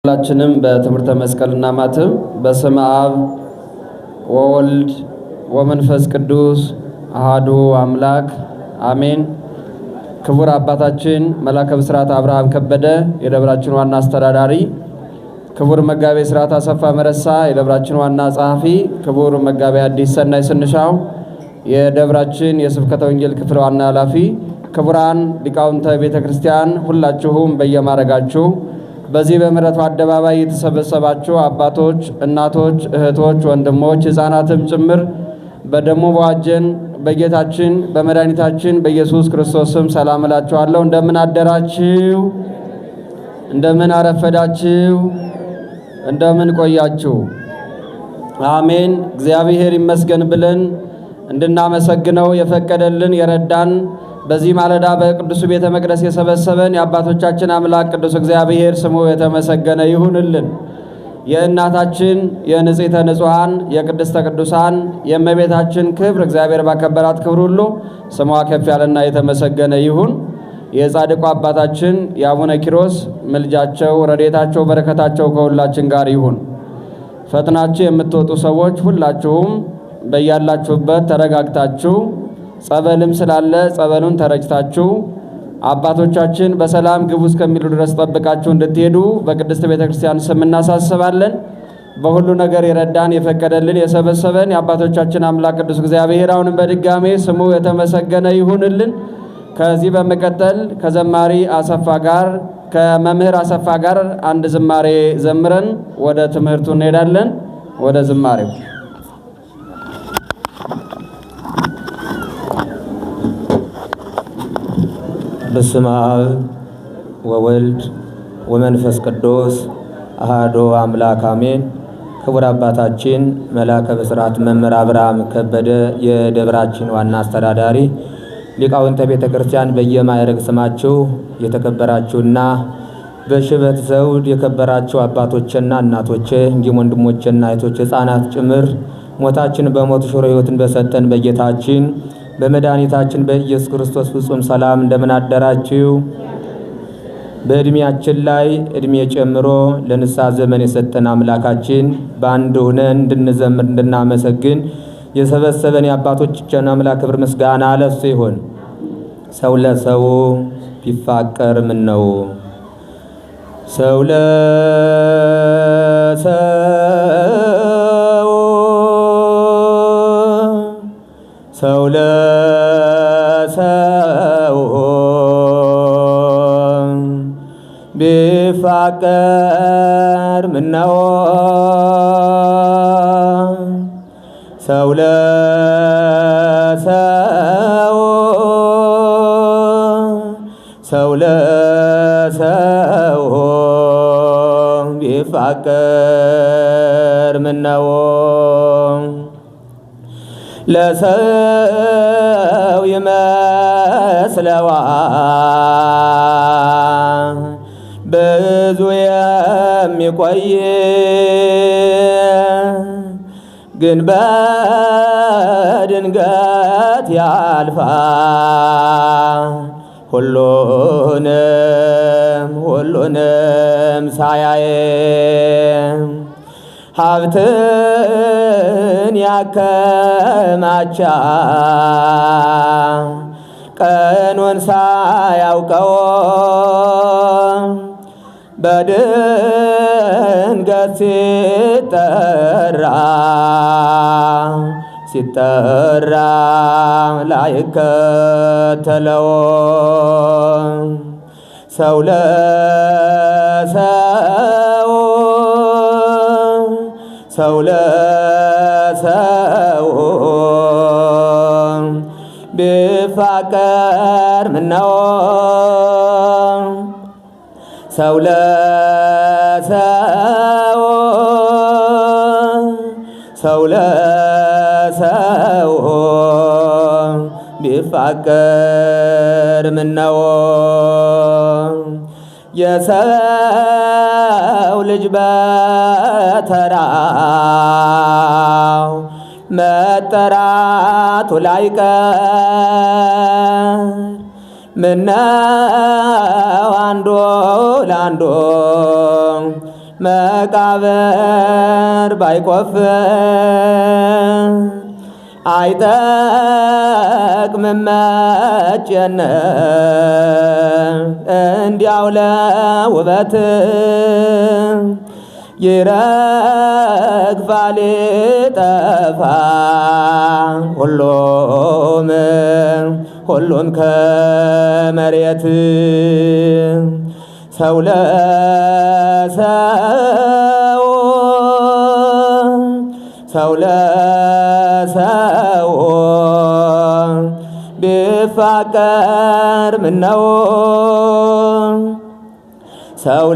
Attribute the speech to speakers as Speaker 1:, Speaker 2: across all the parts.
Speaker 1: ሁላችንም በትምህርተ መስቀልና ማተም በስመ አብ ወወልድ ወመንፈስ ቅዱስ አሐዱ አምላክ አሜን። ክቡር አባታችን መላከ ብስራት አብርሃም ከበደ የደብራችን ዋና አስተዳዳሪ፣ ክቡር መጋቤ ሥርዓት አሰፋ መረሳ የደብራችን ዋና ጸሐፊ፣ ክቡር መጋቤ አዲስ ሰናይ ስንሻው የደብራችን የስብከተ ወንጌል ክፍል ዋና ኃላፊ፣ ክቡራን ሊቃውንተ ቤተ ክርስቲያን ሁላችሁም በየማረጋችሁ በዚህ በምሕረቱ አደባባይ የተሰበሰባችሁ አባቶች፣ እናቶች፣ እህቶች፣ ወንድሞች፣ ሕፃናትም ጭምር በደሙ በዋጀን በጌታችን በመድኃኒታችን በኢየሱስ ክርስቶስ ስም ሰላም እላችኋለሁ። እንደምን አደራችሁ? እንደምን አረፈዳችሁ? እንደምን ቆያችሁ? አሜን። እግዚአብሔር ይመስገን ብለን እንድናመሰግነው የፈቀደልን የረዳን በዚህ ማለዳ በቅዱስ ቤተ መቅደስ የሰበሰበን የአባቶቻችን አምላክ ቅዱስ እግዚአብሔር ስሙ የተመሰገነ ይሁንልን። የእናታችን የንጽሕተ ንጹሐን የቅድስተ ቅዱሳን የእመቤታችን ክብር እግዚአብሔር ባከበራት ክብር ሁሉ ስሟ ከፍ ያለና የተመሰገነ ይሁን። የጻድቁ አባታችን የአቡነ ኪሮስ ምልጃቸው፣ ረድኤታቸው፣ በረከታቸው ከሁላችን ጋር ይሁን። ፈጥናችሁ የምትወጡ ሰዎች ሁላችሁም በያላችሁበት ተረጋግታችሁ ጸበልም ስላለ ጸበሉን ተረጭታችሁ አባቶቻችን በሰላም ግቡ እስከሚሉ ድረስ ጠብቃችሁ እንድትሄዱ በቅድስት ቤተ ክርስቲያን ስም እናሳስባለን። በሁሉ ነገር የረዳን የፈቀደልን የሰበሰበን የአባቶቻችን አምላክ ቅዱስ እግዚአብሔር አሁንም በድጋሜ ስሙ የተመሰገነ ይሁንልን። ከዚህ በመቀጠል ከመምህር አሰፋ ጋር አንድ ዝማሬ ዘምረን ወደ ትምህርቱ እንሄዳለን። ወደ ዝማሬው
Speaker 2: በስመ አብ ወወልድ ወመንፈስ ቅዱስ አሐዱ አምላክ አሜን። ክቡር አባታችን መላከ ብስራት መምህር አብርሃም ከበደ የደብራችን ዋና አስተዳዳሪ፣ ሊቃውንተ ቤተ ክርስቲያን በየማዕረግ ስማችሁ የተከበራችሁና በሽበት ዘውድ የከበራችሁ አባቶችና እናቶቼ እንዲሁም ወንድሞችና እህቶች ሕፃናት ጭምር ሞታችን በሞት ሽሮ ሕይወትን በሰጠን በጌታችን በመድኃኒታችን በኢየሱስ ክርስቶስ ፍጹም ሰላም እንደምን አደራችሁ? በዕድሜያችን ላይ ዕድሜ ጨምሮ ለንስሐ ዘመን የሰጠን አምላካችን በአንድ ሆነን እንድንዘምር እንድናመሰግን የሰበሰበን የአባቶቻችን አምላክ ክብር ምስጋና ለእሱ ይሁን። ሰው ለሰው ቢፋቀር ምን ነው? ሰው ሰው ለሰው ቢፋቀር ምነው? ሰው ለሰው ቢፋቀር ምነው? ለሰው ይመስለዋል ብዙ የሚቆይ ግን በድንገት ያልፋል። ሁሉንም ሳያይ ሀብትን ያከማቻል ቀኑን ሳያውቀው በድንገት ሲጠራ ላይከተለው ሰው ለሰው ቢፋቀር ምነው? ሰው ለሰው ቢፋቀር ምነው? የሰው ልጅ በተራው መጠራቱ ላይቀር ምነው አንዱ ላንዱ መቃብር ባይቆፍር አይጠቅምም መጨነቅ እንዲያው ለውበት ይረግፋል ይጠፋ ሁሉም ከመሬት ሰው ለሰው ቢፋቀር ምነው ሰው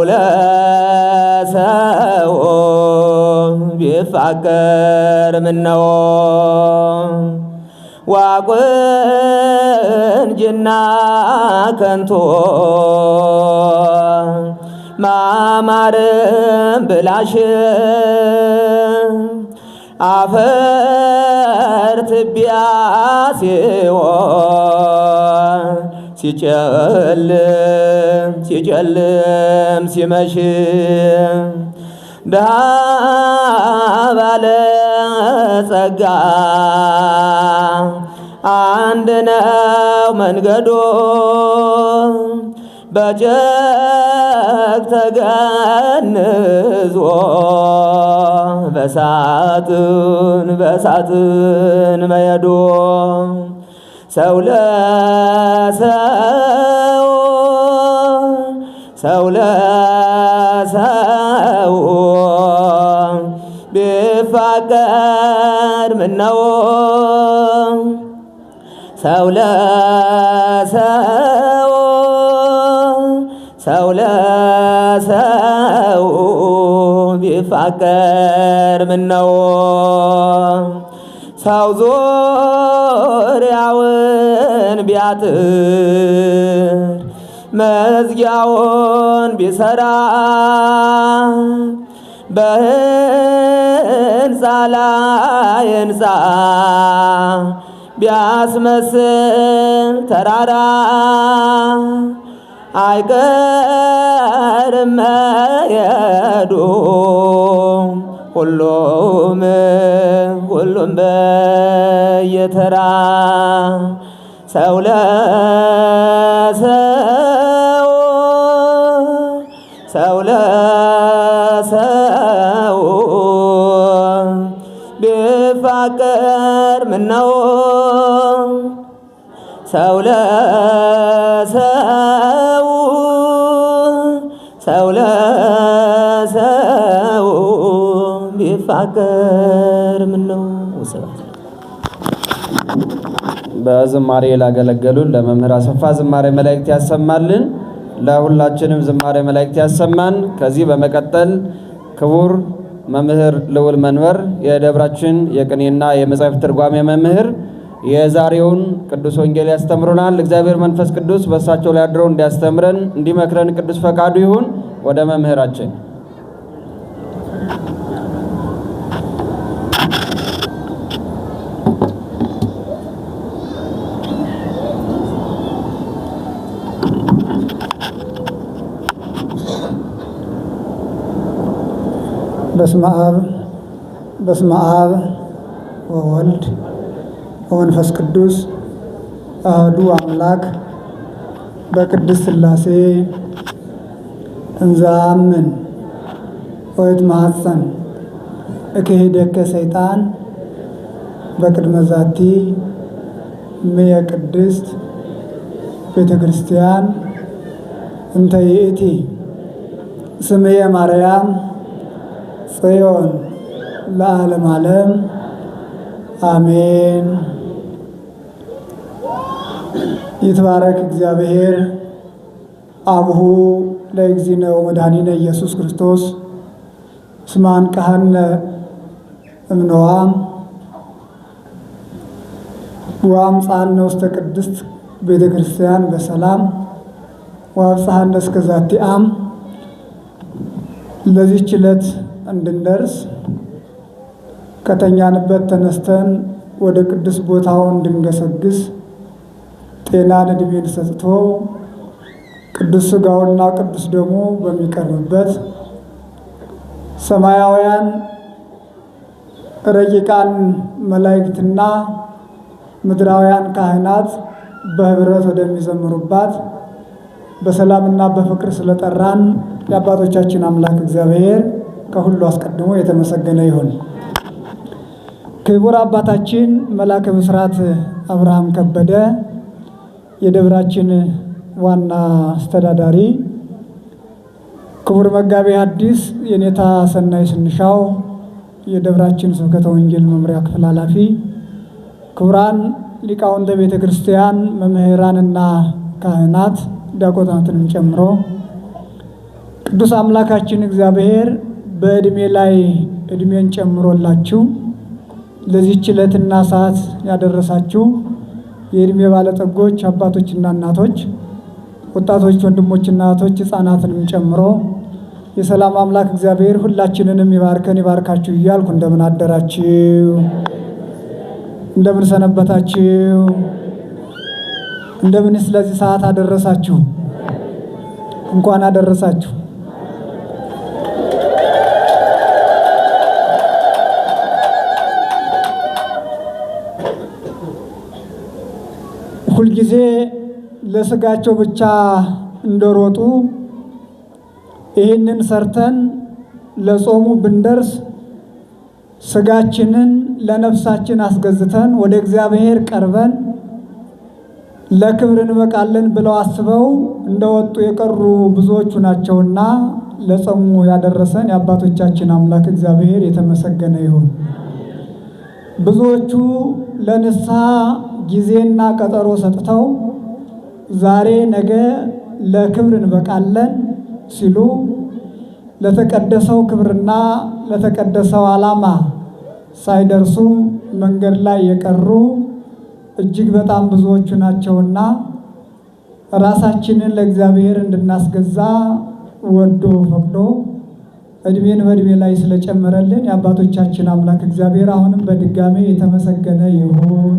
Speaker 2: ለሰው ቢፋቀር ምነው ዋቁንጅና ከንቶ ማማርም ብላሽ አፈር ትቢያ ሲሆን ሲጨልም ሲመሽ ድሃ ባለጸጋ አንድ ነው መንገዶ በጨቅ ተገንዞ በሳጥን መሄዶ ሰው ለሰው ቢፋቀር ምነው ሰው ለሰው ቢፋቀር ምነው ሰው ዙሪያውን ቢያጥር መዝጊያውን ቢሰራ በህንፃ ላይ ህንፃ ቢያስመስል ተራራ አይቀርም መሄዱ ሁሉም በየተራ ሰው ለሰው ቢፋቀር ምነው ሰው ለሰው ቢፋቀር ምነው።
Speaker 1: በዝማሬ ላገለገሉን ለመምህር አሰፋ ዝማሬ መላእክት ያሰማልን። ለሁላችንም ዝማሬ መላእክት ያሰማን። ከዚህ በመቀጠል ክቡር መምህር ልዑል መንበር የደብራችን የቅኔና የመጽሐፍ ትርጓሜ መምህር የዛሬውን ቅዱስ ወንጌል ያስተምሩናል። እግዚአብሔር መንፈስ ቅዱስ በእሳቸው ላይ አድሮ እንዲያስተምረን እንዲመክረን ቅዱስ ፈቃዱ ይሁን። ወደ መምህራችን
Speaker 3: በስመ አብ ወወልድ ወመንፈስ ቅዱስ አሐዱ አምላክ በቅድስት ሥላሴ እንዘአምን ወይትማፀን እክህደከ ሰይጣን በቅድመ ዛቲ እምየ ቅድስት ቤተ ክርስቲያን እንተ ይእቲ ስምየ ማርያም ጽዮን ለዓለም ዓለም አሜን። ይትባረክ እግዚአብሔር አብሁ ለእግዚእነ ወመድኃኒነ ኢየሱስ ክርስቶስ እስመ አንቀሐነ እምነዋም ወአምጽአነ ውስተ ቅድስት ቤተ ክርስቲያን በሰላም ወአብጽሐነ እስከ ዛቲ አም። ለዚህች ዕለት እንድንደርስ ከተኛንበት ተነስተን ወደ ቅዱስ ቦታው እንድንገሰግስ ጤናን ዕድሜን ሰጥቶ ቅዱስ ሥጋውና ቅዱስ ደሙ በሚቀርብበት ሰማያውያን ረቂቃን መላእክትና ምድራውያን ካህናት በህብረት ወደሚዘምሩባት በሰላምና በፍቅር ስለጠራን የአባቶቻችን አምላክ እግዚአብሔር ከሁሉ አስቀድሞ የተመሰገነ ይሁን። ክቡር አባታችን መላከ ብስራት አብርሃም ከበደ የደብራችን ዋና አስተዳዳሪ፣ ክቡር መጋቤ ሐዲስ የኔታ ሰናይ ስንሻው የደብራችን ስብከተ ወንጌል መምሪያ ክፍል ኃላፊ፣ ክቡራን ሊቃውንተ ቤተ ክርስቲያን መምህራንና ካህናት ዲያቆናትንም ጨምሮ ቅዱስ አምላካችን እግዚአብሔር በዕድሜ ላይ ዕድሜን ጨምሮላችሁ ለዚህች ዕለትና ሰዓት ያደረሳችሁ የዕድሜ ባለጠጎች አባቶችና እናቶች፣ ወጣቶች ወንድሞችና እህቶች፣ ሕፃናትንም ጨምሮ የሰላም አምላክ እግዚአብሔር ሁላችንንም ይባርከን ይባርካችሁ እያልኩ እንደምን አደራችሁ? እንደምን ሰነበታችሁ? እንደምን ስለዚህ ሰዓት አደረሳችሁ? እንኳን አደረሳችሁ። ሁልጊዜ ለስጋቸው ብቻ እንደሮጡ ይህንን ሰርተን ለጾሙ ብንደርስ ስጋችንን ለነፍሳችን አስገዝተን ወደ እግዚአብሔር ቀርበን ለክብር እንበቃለን ብለው አስበው እንደወጡ የቀሩ ብዙዎቹ ናቸውና ለጾሙ ያደረሰን የአባቶቻችን አምላክ እግዚአብሔር የተመሰገነ ይሁን። ብዙዎቹ ለንስሐ ጊዜና ቀጠሮ ሰጥተው ዛሬ ነገ ለክብር እንበቃለን ሲሉ ለተቀደሰው ክብርና ለተቀደሰው ዓላማ ሳይደርሱ መንገድ ላይ የቀሩ እጅግ በጣም ብዙዎቹ ናቸውና ራሳችንን ለእግዚአብሔር እንድናስገዛ ወዶ ፈቅዶ ዕድሜን በዕድሜ ላይ ስለጨመረልን የአባቶቻችን አምላክ እግዚአብሔር አሁንም በድጋሜ የተመሰገነ ይሁን።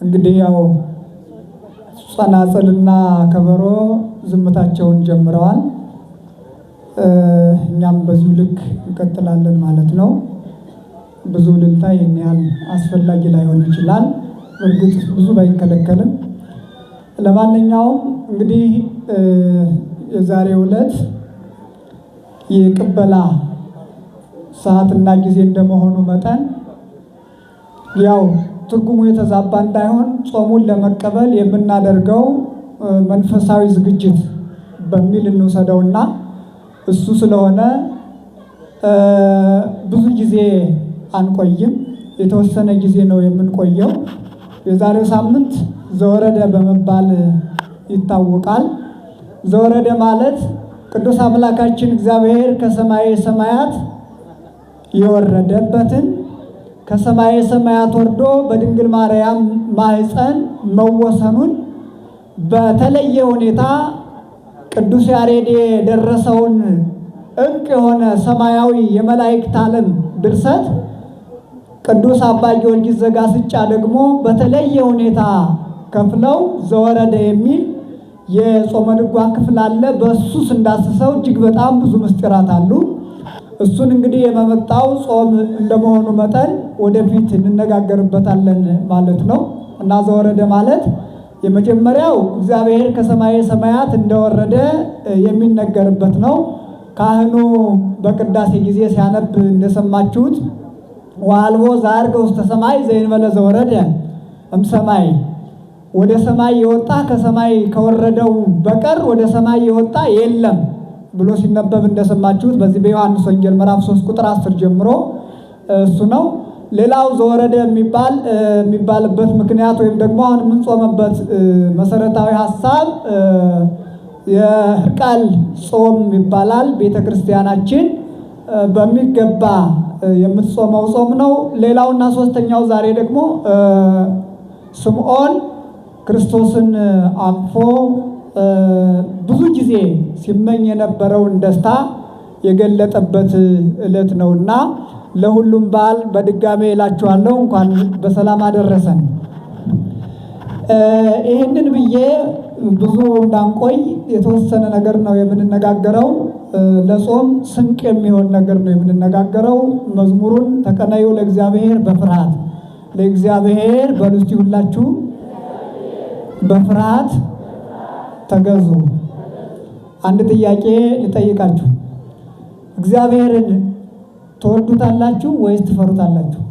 Speaker 3: እንግዲህ ያው ጸናጽልና ከበሮ ዝምታቸውን ጀምረዋል። እኛም በዚሁ ልክ እንቀጥላለን ማለት ነው። ብዙ ልልታ ይህን ያህል አስፈላጊ ላይሆን ይችላል፣ እርግጥ ብዙ ባይከለከልም። ለማንኛውም እንግዲህ የዛሬው ዕለት የቅበላ ሰዓትና ጊዜ እንደመሆኑ መጠን ያው ትርጉሙ የተዛባ እንዳይሆን ጾሙን ለመቀበል የምናደርገው መንፈሳዊ ዝግጅት በሚል እንውሰደውና እሱ ስለሆነ ብዙ ጊዜ አንቆይም፣ የተወሰነ ጊዜ ነው የምንቆየው። የዛሬው ሳምንት ዘወረደ በመባል ይታወቃል። ዘወረደ ማለት ቅዱስ አምላካችን እግዚአብሔር ከሰማየ ሰማያት የወረደበትን ከሰማየ ሰማያት ወርዶ በድንግል ማርያም ማኅፀን መወሰኑን በተለየ ሁኔታ ቅዱስ ያሬድ የደረሰውን ዕንቅ የሆነ ሰማያዊ የመላእክት ዓለም ድርሰት ቅዱስ አባ ጊዮርጊስ ዘጋስጫ ደግሞ በተለየ ሁኔታ ከፍለው ዘወረደ የሚል የጾመ ድጓ ክፍል አለ። በእሱ ስንዳስሰው እጅግ በጣም ብዙ ምስጢራት አሉ። እሱን እንግዲህ የመመጣው ጾም እንደመሆኑ መጠን ወደፊት እንነጋገርበታለን ማለት ነው እና ዘወረደ ማለት የመጀመሪያው እግዚአብሔር ከሰማየ ሰማያት እንደወረደ የሚነገርበት ነው። ካህኑ በቅዳሴ ጊዜ ሲያነብ እንደሰማችሁት ወአልቦ ዘዐርገ ውስተ ሰማይ ዘእንበለ ዘወረደ እምሰማይ፣ ወደ ሰማይ የወጣ ከሰማይ ከወረደው በቀር ወደ ሰማይ የወጣ የለም ብሎ ሲነበብ እንደሰማችሁት በዚህ በዮሐንስ ወንጌል ምዕራፍ 3 ቁጥር 10 ጀምሮ እሱ ነው። ሌላው ዘወረደ የሚባልበት ምክንያት ወይም ደግሞ አሁን የምንጾምበት መሰረታዊ ሐሳብ የሕርቃል ጾም ይባላል። ቤተክርስቲያናችን በሚገባ የምትጾመው ጾም ነው። ሌላውና ሶስተኛው ዛሬ ደግሞ ስምዖን ክርስቶስን አቅፎ ብዙ ጊዜ ሲመኝ የነበረውን ደስታ የገለጠበት ዕለት ነውና ለሁሉም በዓል በድጋሜ እላችኋለሁ እንኳን በሰላም አደረሰን። ይህንን ብዬ ብዙ እንዳንቆይ የተወሰነ ነገር ነው የምንነጋገረው። ለጾም ስንቅ የሚሆን ነገር ነው የምንነጋገረው። መዝሙሩን ተቀናዩ ለእግዚአብሔር በፍርሃት ለእግዚአብሔር በሉ እስቲ ሁላችሁ በፍርሃት ተገዙ። አንድ ጥያቄ ልጠይቃችሁ። እግዚአብሔርን ትወዱታላችሁ ወይስ ትፈሩታላችሁ?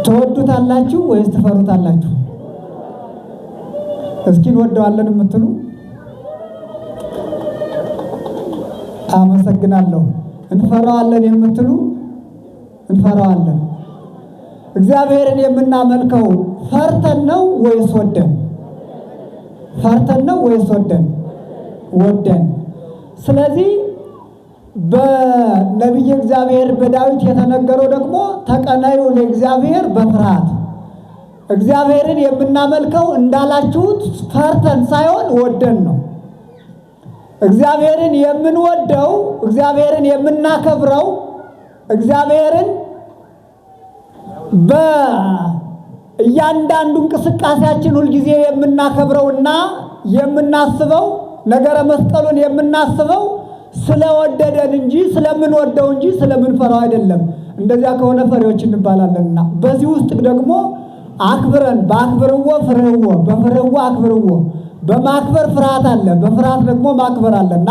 Speaker 3: ትወዱታላችሁ ወይስ ትፈሩታላችሁ? እስኪ እንወደዋለን የምትሉ አመሰግናለሁ። እንፈራዋለን የምትሉ እንፈራዋለን። እግዚአብሔርን የምናመልከው ፈርተን ነው ወይስ ወደን? ፈርተን ነው ወይስ ወደን? ወደን። ስለዚህ በነቢየ እግዚአብሔር በዳዊት የተነገረው ደግሞ ተቀናዩ ለእግዚአብሔር በፍርሃት። እግዚአብሔርን የምናመልከው እንዳላችሁት ፈርተን ሳይሆን ወደን ነው። እግዚአብሔርን የምንወደው እግዚአብሔርን የምናከብረው እግዚአብሔርን በእያንዳንዱ እንቅስቃሴያችን ሁልጊዜ የምናከብረውና የምናስበው ነገረ መስቀሉን የምናስበው ስለወደደን እንጂ ስለምንወደው እንጂ ስለምንፈራው አይደለም። እንደዚያ ከሆነ ፈሪዎች እንባላለንና በዚህ ውስጥ ደግሞ አክብረን በአክብርዎ ፍርህዎ በፍርህዎ አክብርዎ በማክበር ፍርሃት አለ፣ በፍርሃት ደግሞ ማክበር አለና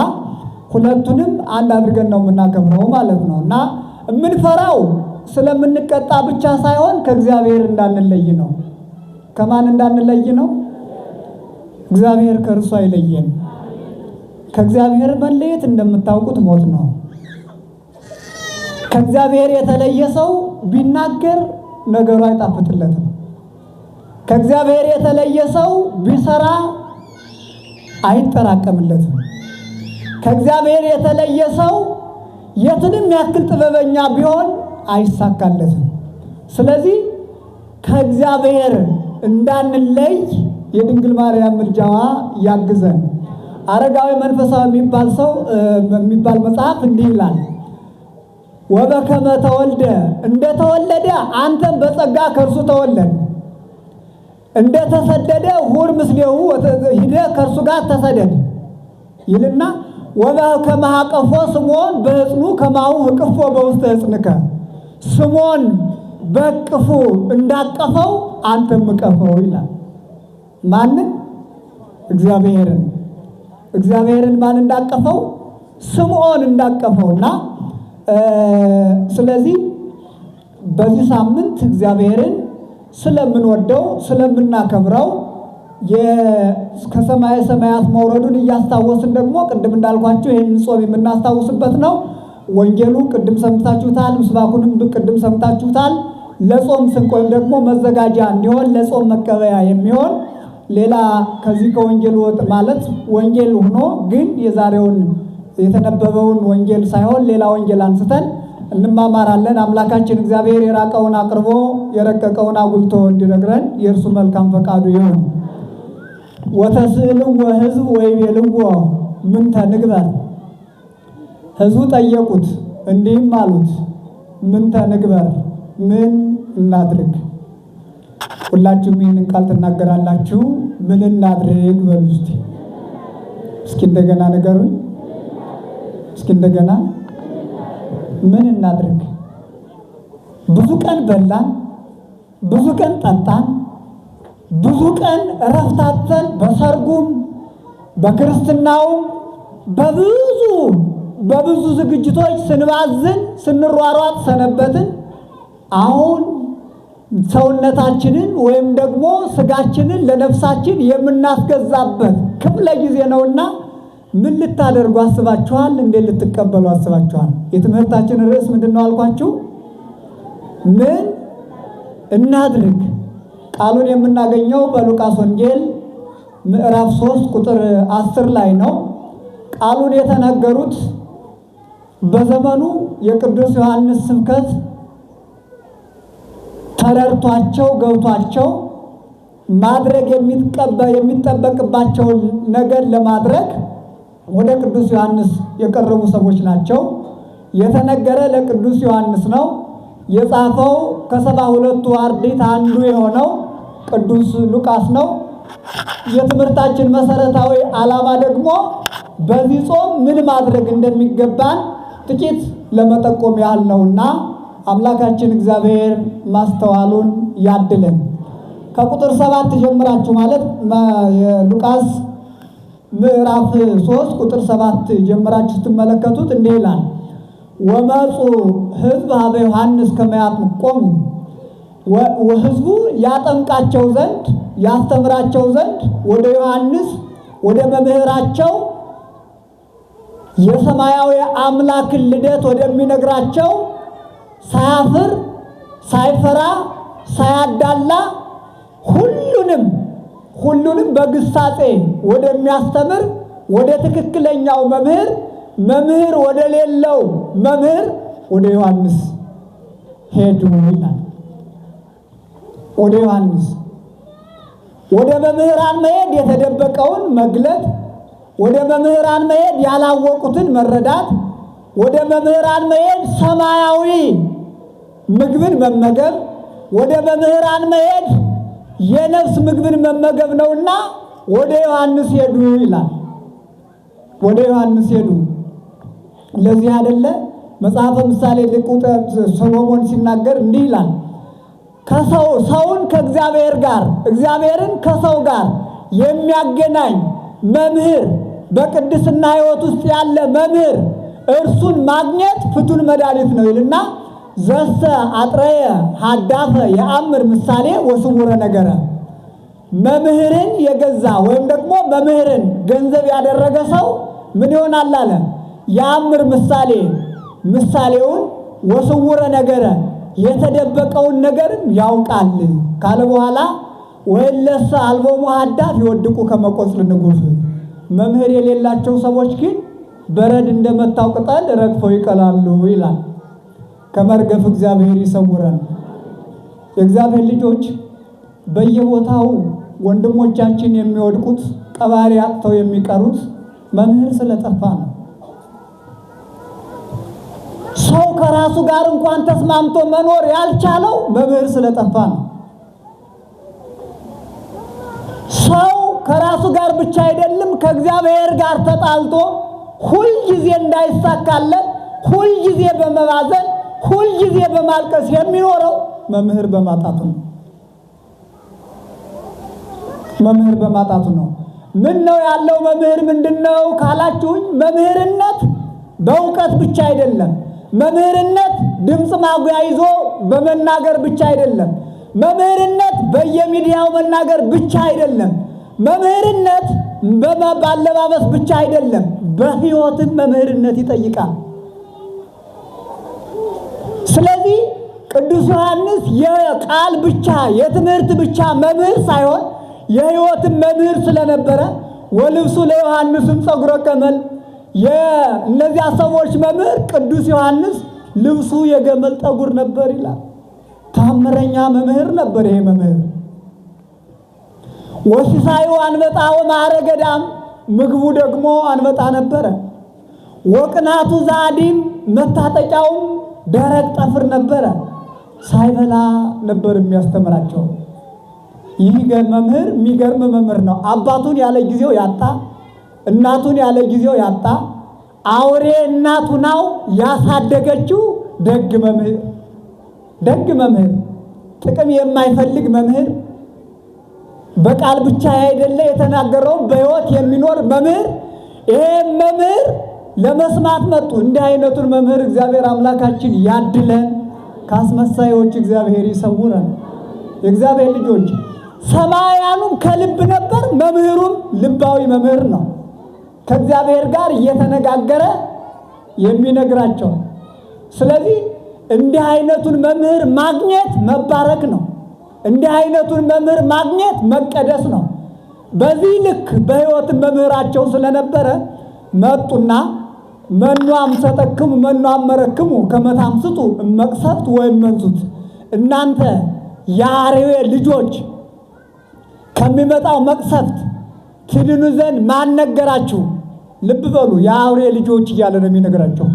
Speaker 3: ሁለቱንም አንድ አድርገን ነው የምናከብረው ማለት ነው። እና የምንፈራው ስለምንቀጣ ብቻ ሳይሆን ከእግዚአብሔር እንዳንለይ ነው። ከማን እንዳንለይ ነው? እግዚአብሔር ከእርሱ አይለየን። ከእግዚአብሔር መለየት እንደምታውቁት ሞት ነው። ከእግዚአብሔር የተለየ ሰው ቢናገር ነገሩ አይጣፍጥለትም። ከእግዚአብሔር የተለየ ሰው ቢሰራ አይጠራቀምለትም። ከእግዚአብሔር የተለየ ሰው የቱንም ያክል ጥበበኛ ቢሆን አይሳካለትም። ስለዚህ ከእግዚአብሔር እንዳንለይ የድንግል ማርያም ምልጃዋ ያግዘን። አረጋዊ መንፈሳዊ የሚባል መጽሐፍ እንዲህ ይላል፣ ወበከመ ተወልደ እንደተወለደ አንተም በጸጋ ከእርሱ ተወለድ፣ እንደተሰደደ ሁር ምስሌሁ ሂደህ ከእርሱ ጋር ተሰደድ ይልና ወበከመ ሀቀፎ ስምዖን በሕፅኑ ከማሁ እቅፎ በውስተ ሕፅንከ፣ ስምዖን በቅፉ እንዳቀፈው አንተም እቀፈው ይላል። ማንን? እግዚአብሔርን። እግዚአብሔርን ማን እንዳቀፈው? ስምዖን እንዳቀፈውና ስለዚህ በዚህ ሳምንት እግዚአብሔርን ስለምንወደው ስለምናከብረው ከሰማየ ሰማያት መውረዱን እያስታወስን ደግሞ ቅድም እንዳልኳችሁ ይህንን ጾም የምናስታውስበት ነው። ወንጌሉ ቅድም ሰምታችሁታል፣ ምስባኩንም ቅድም ሰምታችሁታል። ለጾም ስንቅ ወይም ደግሞ መዘጋጃ እንዲሆን ለጾም መቀበያ የሚሆን ሌላ ከዚህ ከወንጌል ወጥ ማለት ወንጌል ሆኖ ግን የዛሬውን የተነበበውን ወንጌል ሳይሆን ሌላ ወንጌል አንስተን እንማማራለን። አምላካችን እግዚአብሔር የራቀውን አቅርቦ የረቀቀውን አጉልቶ እንዲነግረን የእርሱ መልካም ፈቃዱ ይሁን። ወተስእልዎ ሕዝብ ወይቤልዎ ምንተ ንግበር፣ ሕዝቡ ጠየቁት እንዲህም አሉት ምንተ ንግበር፣ ምን እናድርግ? ሁላችሁም ይህንን ቃል ትናገራላችሁ። ምን እናድርግ በሉ እስቲ። እስኪ እንደገና ንገሩኝ። እስኪ እንደገና ምን እናድርግ? ብዙ ቀን በላን፣ ብዙ ቀን ጠጣን፣ ብዙ ቀን እረፍታተን በሰርጉም በክርስትናውም በብዙ ዝግጅቶች ስንባዝን ስንሯሯጥ ሰነበትን። አሁን ሰውነታችንን ወይም ደግሞ ስጋችንን ለነፍሳችን የምናስገዛበት ክፍለ ጊዜ ነውና ምን ልታደርጉ አስባችኋል? እንዴት ልትቀበሉ አስባችኋል? የትምህርታችን ርዕስ ምንድነው አልኳችሁ? ምን እናድርግ። ቃሉን የምናገኘው በሉቃስ ወንጌል ምዕራፍ 3 ቁጥር 10 ላይ ነው። ቃሉን የተናገሩት በዘመኑ የቅዱስ ዮሐንስ ስብከት ተረድቷቸው ገብቷቸው ማድረግ የሚጠበቅባቸውን ነገር ለማድረግ ወደ ቅዱስ ዮሐንስ የቀረቡ ሰዎች ናቸው። የተነገረ ለቅዱስ ዮሐንስ ነው። የጻፈው ከ72ቱ አርድእት አንዱ የሆነው ቅዱስ ሉቃስ ነው። የትምህርታችን መሰረታዊ ዓላማ ደግሞ በዚህ ጾም ምን ማድረግ እንደሚገባን ጥቂት ለመጠቆም ያህል ነውና አምላካችን እግዚአብሔር ማስተዋሉን ያድለን። ከቁጥር 7 ጀምራችሁ ማለት የሉቃስ ምዕራፍ 3 ቁጥር 7 ጀምራችሁ ትመለከቱት እንዲህ ይላል። ወመፁ ሕዝብ ሀበ ዮሐንስ ከመ ያጥምቆሙ፣ ሕዝቡ ያጠምቃቸው ዘንድ ያስተምራቸው ዘንድ ወደ ዮሐንስ ወደ መምህራቸው የሰማያዊ አምላክን ልደት ወደሚነግራቸው ሳያፍር ሳይፈራ ሳያዳላ ሁሉንም በግሳጼ ወደሚያስተምር ወደ ትክክለኛው መምህር ወደ ሌለው መምህር ወደ ዮሐንስ ሄዱ ይላል። ወደ ዮሐንስ ወደ መምህራን መሄድ የተደበቀውን መግለጥ፣ ወደ መምህራን መሄድ ያላወቁትን መረዳት፣ ወደ መምህራን መሄድ ሰማያዊ ምግብን መመገብ፣ ወደ መምህራን መሄድ የነፍስ ምግብን መመገብ ነውና ወደ ዮሐንስ ሄዱ ይላል። ወደ ዮሐንስ ሄዱ። ለዚህ አይደለ መጽሐፈ ምሳሌ ሊቁ ሰሎሞን ሲናገር እንዲህ ይላል። ሰውን ከእግዚአብሔር ጋር እግዚአብሔርን ከሰው ጋር የሚያገናኝ መምህር በቅድስና ሕይወት ውስጥ ያለ መምህር እርሱን ማግኘት ፍቱን መድኃኒት ነው ይልና ዘሰ አጥረየ ሀዳፈ የአምር ምሳሌ ወስውረ ነገረ። መምህርን የገዛ ወይም ደግሞ መምህርን ገንዘብ ያደረገ ሰው ምን ይሆናል አለ? የአምር ምሳሌውን ወስውረ ነገረ የተደበቀውን ነገርም ያውቃል ካለ በኋላ ወለሰ አልቦሙ ሀዳፍ ይወድቁ ከመቆጽል ንጉሥ። መምህር የሌላቸው ሰዎች ግን በረድ እንደመታው ቅጠል ረግፈው ይቀላሉ ይላል። ከመርገፍ እግዚአብሔር ይሰውረን። የእግዚአብሔር ልጆች በየቦታው ወንድሞቻችን የሚወድቁት ቀባሪ አጥተው የሚቀሩት መምህር ስለጠፋ ነው። ሰው ከራሱ ጋር እንኳን ተስማምቶ መኖር ያልቻለው መምህር ስለጠፋ ነው። ሰው ከራሱ ጋር ብቻ አይደለም ከእግዚአብሔር ጋር ተጣልቶ ሁልጊዜ እንዳይሳካለት ሁልጊዜ በመባዘን ሁልጊዜ በማልቀስ የሚኖረው መምህር በማጣቱ ነው። መምህር በማጣቱ ነው። ምን ነው ያለው መምህር ምንድነው ካላችሁኝ፣ መምህርነት በእውቀት ብቻ አይደለም። መምህርነት ድምፅ ማጉያ ይዞ በመናገር ብቻ አይደለም። መምህርነት በየሚዲያው መናገር ብቻ አይደለም። መምህርነት ባለባበስ ብቻ አይደለም። በሕይወትም መምህርነት ይጠይቃል። ስለዚህ ቅዱስ ዮሐንስ የቃል ብቻ የትምህርት ብቻ መምህር ሳይሆን የሕይወትም መምህር ስለነበረ ወልብሱ ለዮሐንስም ጸጉረ ገመል፣ የእነዚያ ሰዎች መምህር ቅዱስ ዮሐንስ ልብሱ የገመል ጠጉር ነበር ይላል። ታምረኛ መምህር ነበር ይሄ መምህር። ወሲሳዩ አንበጣ ወማረ ገዳም፣ ምግቡ ደግሞ አንበጣ ነበረ። ወቅናቱ ዛዲም፣ መታጠቂያውም ደረቅ ጠፍር ነበረ። ሳይበላ ነበር የሚያስተምራቸው። ይህ መምህር የሚገርም መምህር ነው። አባቱን ያለ ጊዜው ያጣ፣ እናቱን ያለ ጊዜው ያጣ፣ አውሬ እናቱ ናው ያሳደገችው ደግ መምህር፣ ጥቅም የማይፈልግ መምህር፣ በቃል ብቻ አይደለ የተናገረው በሕይወት የሚኖር መምህር። ይሄ መምህር ለመስማት መጡ። እንዲህ አይነቱን መምህር እግዚአብሔር አምላካችን ያድለን፣ ካስመሳዮች እግዚአብሔር ይሰውረን። የእግዚአብሔር ልጆች ሰማያኑም ከልብ ነበር፣ መምህሩም ልባዊ መምህር ነው። ከእግዚአብሔር ጋር እየተነጋገረ የሚነግራቸው። ስለዚህ እንዲህ አይነቱን መምህር ማግኘት መባረክ ነው። እንዲህ አይነቱን መምህር ማግኘት መቀደስ ነው። በዚህ ልክ በሕይወትም መምህራቸው ስለነበረ መጡና መኑ አምሰጠክሙ መኑ አመረክሙ ከመ ታምስጡ እመቅሰፍት ወይም መንሱት፣ እናንተ የአርዌ ልጆች ከሚመጣው መቅሰፍት ትድኑ ዘንድ ማን ነገራችሁ? ልብ በሉ፣ የአውሬ ልጆች እያለ ነው የሚነግራቸው።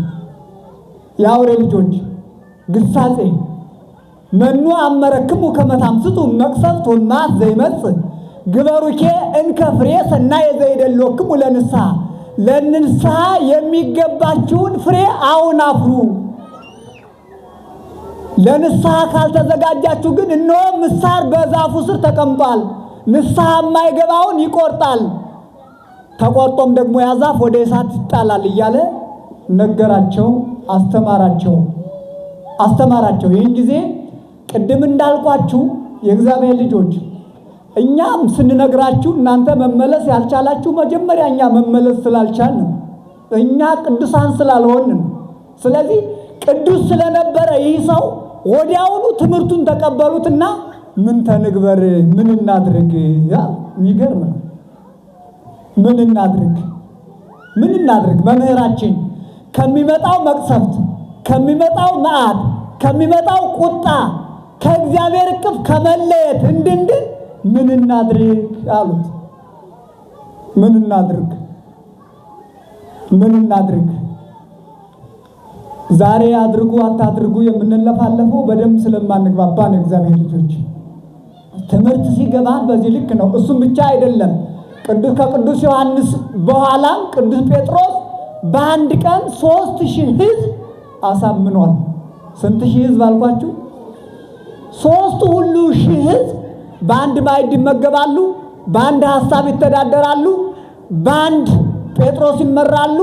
Speaker 3: የአውሬ ልጆች ግሳጼ መኑ አመረክሙ ከመ ታምስጡ መቅሰፍት ወማት ዘይመጽእ ግበሩኬ እንከ ፍሬ ሰናየ ዘይደልወክሙ ለንስሐ። ለንስሐ የሚገባችውን ፍሬ አሁን አፍሩ። ለንስሐ ካልተዘጋጃችሁ ግን እነሆ ምሳር በዛፉ ስር ተቀምጧል፣ ንስሐ የማይገባውን ይቆርጣል፣ ተቆርጦም ደግሞ ያ ዛፍ ወደ እሳት ይጣላል እያለ ነገራቸው፣ አስተማራቸው። ይህን ጊዜ ቅድም እንዳልኳችሁ የእግዚአብሔር ልጆች እኛም ስንነግራችሁ እናንተ መመለስ ያልቻላችሁ መጀመሪያ እኛ መመለስ ስላልቻልን እኛ ቅዱሳን ስላልሆንን፣ ስለዚህ ቅዱስ ስለነበረ ይህ ሰው ወዲያውኑ ትምህርቱን ተቀበሉትና ምን ተንግበር፣ ምን እናድርግ? የሚገርም ነው። ምን እናድርግ? መምህራችን ከሚመጣው መቅሰፍት፣ ከሚመጣው መዓት፣ ከሚመጣው ቁጣ፣ ከእግዚአብሔር እቅፍ ከመለየት እንድንድን ምን እናድርግ አሉት። ምን እናድርግ? ዛሬ አድርጉ አታድርጉ የምንለፋለፈው በደንብ ስለማንግባባ ነው። እግዚአብሔር ልጆች ትምህርት ሲገባን በዚህ ልክ ነው። እሱም ብቻ አይደለም። ከቅዱስ ዮሐንስ በኋላም ቅዱስ ጴጥሮስ በአንድ ቀን 3000 ሕዝብ አሳምኗል። ስንት ሺህ ሕዝብ አልኳችሁ? 3000 ሕዝብ በአንድ ማዕድ ይመገባሉ፣ በአንድ ሐሳብ ይተዳደራሉ፣ በአንድ ጴጥሮስ ይመራሉ፣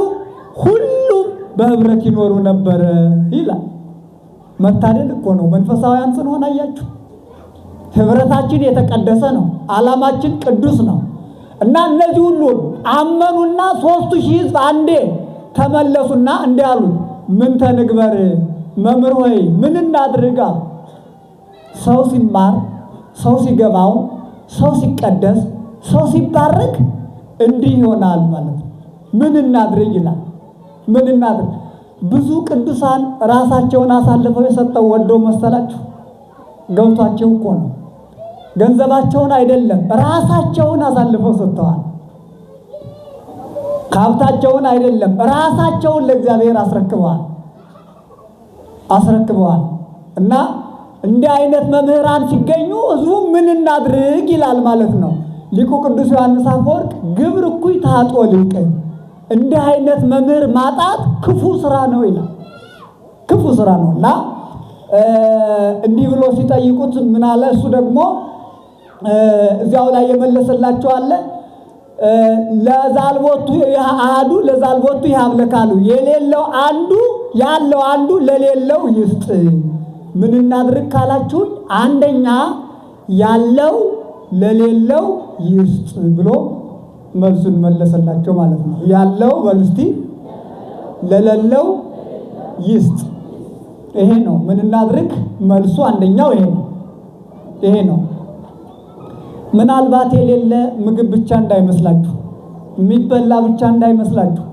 Speaker 3: ሁሉም በህብረት ይኖሩ ነበረ ይላል። መታደል እኮ ነው። መንፈሳውያን ስንሆን አያችሁ፣ ህብረታችን የተቀደሰ ነው። ዓላማችን ቅዱስ ነው እና እነዚህ ሁሉ አመኑና 3000 ሕዝብ አንዴ ተመለሱና እንዲህ አሉት፣ ምን ተንግበር መምህር ሆይ ምን እናድርግ? ሰው ሲማር፣ ሰው ሲገባው፣ ሰው ሲቀደስ፣ ሰው ሲባረክ እንዲህ ይሆናል ማለት ነው። ምን እናድርግ ይላል። ምን እናድርግ? ብዙ ቅዱሳን ራሳቸውን አሳልፈው የሰጠው ወደው መሰላችሁ? ገብቷቸው እኮ ነው። ገንዘባቸውን አይደለም ራሳቸውን አሳልፈው ሰጥተዋል። ሀብታቸውን አይደለም ራሳቸውን ለእግዚአብሔር አስረክበዋል። እና እንዲህ አይነት መምህራን ሲገኙ ህዝቡ ምን እናድርግ ይላል ማለት ነው። ሊቁ ቅዱስ ዮሐንስ አፈወርቅ ግብር እኩይ ታጥኦ ሊቅ፣ እንዲህ አይነት መምህር ማጣት ክፉ ስራ ነው ይላል። ክፉ ስራ ነው እና እንዲህ ብሎ ሲጠይቁት ምን አለ? እሱ ደግሞ እዚያው ላይ የመለሰላቸው አለ። ለዛልቦቱ አሐዱ ለዛልቦቱ ይሃብለካሉ፣ የሌለው አንዱ ያለው አንዱ ለሌለው ይስጥ። ምን እናድርግ ካላችሁኝ፣ አንደኛ ያለው ለሌለው ይስጥ ብሎ መልሱን መለሰላቸው ማለት ነው። ያለው በልስቲ ለሌለው ይስጥ። ይሄ ነው ምን እናድርግ መልሱ። አንደኛው ይሄ ነው። ምናልባት የሌለ ምግብ ብቻ እንዳይመስላችሁ፣ የሚበላ ብቻ እንዳይመስላችሁ፣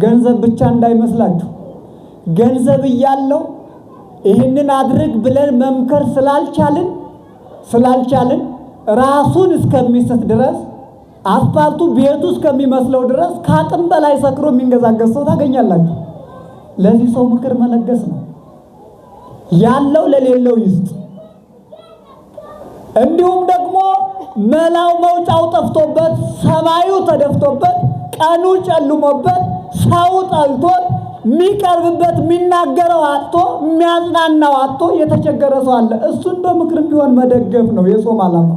Speaker 3: ገንዘብ ብቻ እንዳይመስላችሁ። ገንዘብ እያለው ይህንን አድርግ ብለን መምከር ስላልቻልን ራሱን እስከሚስት ድረስ አስፋልቱ ቤቱ እስከሚመስለው ድረስ ከአቅም በላይ ሰክሮ የሚንገዛገዝ ሰው ታገኛላችሁ። ለዚህ ሰው ምክር መለገስ ነው። ያለው ለሌለው ይስጥ። እንዲሁም ደግሞ መላው መውጫው ጠፍቶበት፣ ሰማዩ ተደፍቶበት፣ ቀኑ ጨልሞበት፣ ሰው ጠልቶት፣ የሚቀርብበት የሚናገረው አጥቶ፣ የሚያጽናናው አጥቶ የተቸገረ ሰው አለ። እሱን በምክርም ቢሆን መደገፍ ነው የጾም ዓላማ።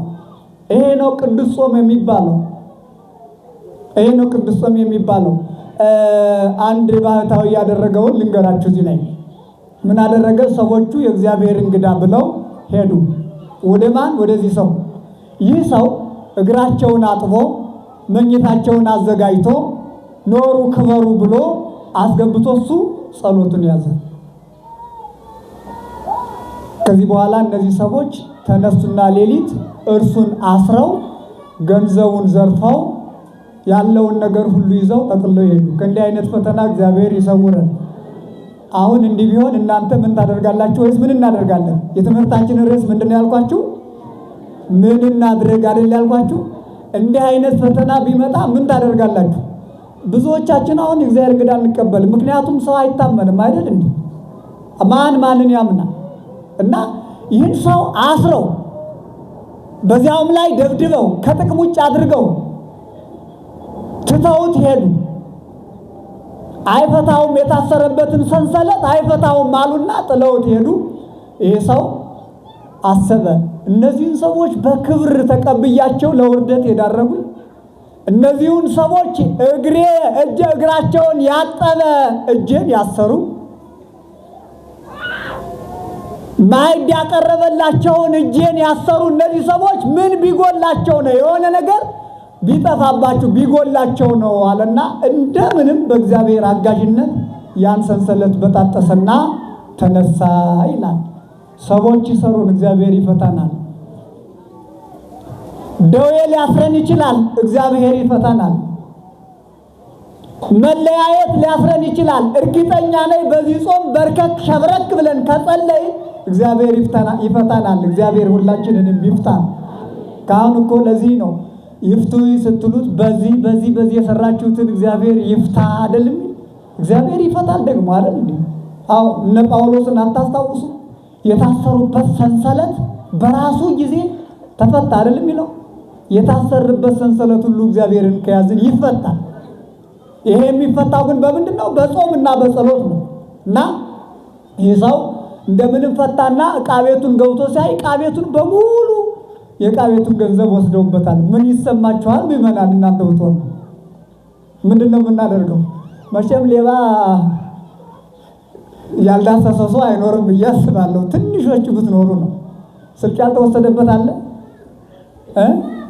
Speaker 3: ይሄ ነው ቅዱስ ጾም የሚባለው። አንድ ባህታዊ ያደረገውን ልንገራችሁ እዚህ ላይ። ምን አደረገ? ሰዎቹ የእግዚአብሔር እንግዳ ብለው ሄዱ። ወደ ማን? ወደዚህ ሰው። ይህ ሰው እግራቸውን አጥቦ መኝታቸውን አዘጋጅቶ ኖሩ ክበሩ ብሎ አስገብቶ እሱ ጸሎቱን ያዘ። ከዚህ በኋላ እነዚህ ሰዎች ተነሱና ሌሊት እርሱን አስረው ገንዘቡን ዘርፈው ያለውን ነገር ሁሉ ይዘው ጠቅልለው ሄዱ። ከእንዲህ አይነት ፈተና እግዚአብሔር ይሰውረን። አሁን እንዲህ ቢሆን እናንተ ምን ታደርጋላችሁ? ወይስ ምን እናደርጋለን? የትምህርታችን ርዕስ ምንድነው ያልኳችሁ? ምን እናድርግ አይደል ያልኳችሁ? እንዲህ አይነት ፈተና ቢመጣ ምን ታደርጋላችሁ? ብዙዎቻችን አሁን እግዚአብሔር እንግዳ አንቀበልም። ምክንያቱም ሰው አይታመንም አይደል እንዴ? ማን ማንን ያምናል? እና ይህን ሰው አስረው በዚያውም ላይ ደብድበው ከጥቅም ውጭ አድርገው ትተውት ሄዱ። አይፈታውም፣ የታሰረበትን ሰንሰለት አይፈታውም አሉና ጥለውት ሄዱ። ይሄ ሰው አሰበ፣ እነዚህን ሰዎች በክብር ተቀብያቸው ለውርደት የዳረጉ እነዚህን ሰዎች እግራቸውን ያጠበ እጄን ያሰሩ ማዕድ ያቀረበላቸውን እጄን ያሰሩ እነዚህ ሰዎች ምን ቢጎላቸው ነው? የሆነ ነገር ቢጠፋባቸው ቢጎላቸው ነው አለና እንደምንም በእግዚአብሔር አጋዥነት ያን ሰንሰለት በጣጠሰና ተነሳ ይላል። ሰዎች ይሰሩን፣ እግዚአብሔር ይፈታናል። ደዌ ሊያስረን ይችላል፣ እግዚአብሔር ይፈታናል። መለያየት ሊያስረን ይችላል። እርግጠኛ ነኝ በዚህ ጾም በርከክ ሸብረክ ብለን ከጸለይ እግዚአብሔር ይፈታናል። እግዚአብሔር ሁላችንንም ይፍታን። ካሁን እኮ ለዚህ ነው ይፍቱ ስትሉት በዚህ የሰራችሁትን እግዚአብሔር ይፍታ አይደለም? እግዚአብሔር ይፈታል ደግሞ አይደል እንዴ? አዎ እነ ጳውሎስን አታስታውሱ? የታሰሩበት ሰንሰለት በራሱ ጊዜ ተፈታ አይደለም የሚለው? የታሰርበት ሰንሰለት ሁሉ እግዚአብሔርን ከያዝን ይፈታል። ይሄ የሚፈታው ግን በምንድን ነው? በጾምና በጸሎት ነው። እና ይህ ሰው እንደምንም ፈታና ዕቃ ቤቱን ገብቶ ሲያይ ዕቃ ቤቱን በሙሉ የዕቃ ቤቱን ገንዘብ ወስደውበታል። ምን ይሰማችኋል ምዕመናን? እናንተ ብትሆኑ ምንድን ነው የምናደርገው? መቼም ሌባ ያልዳሰሰ ሰው አይኖርም ብዬ አስባለሁ። ትንሾች ብትኖሩ ነው። ስልክ ያልተወሰደበት አለ?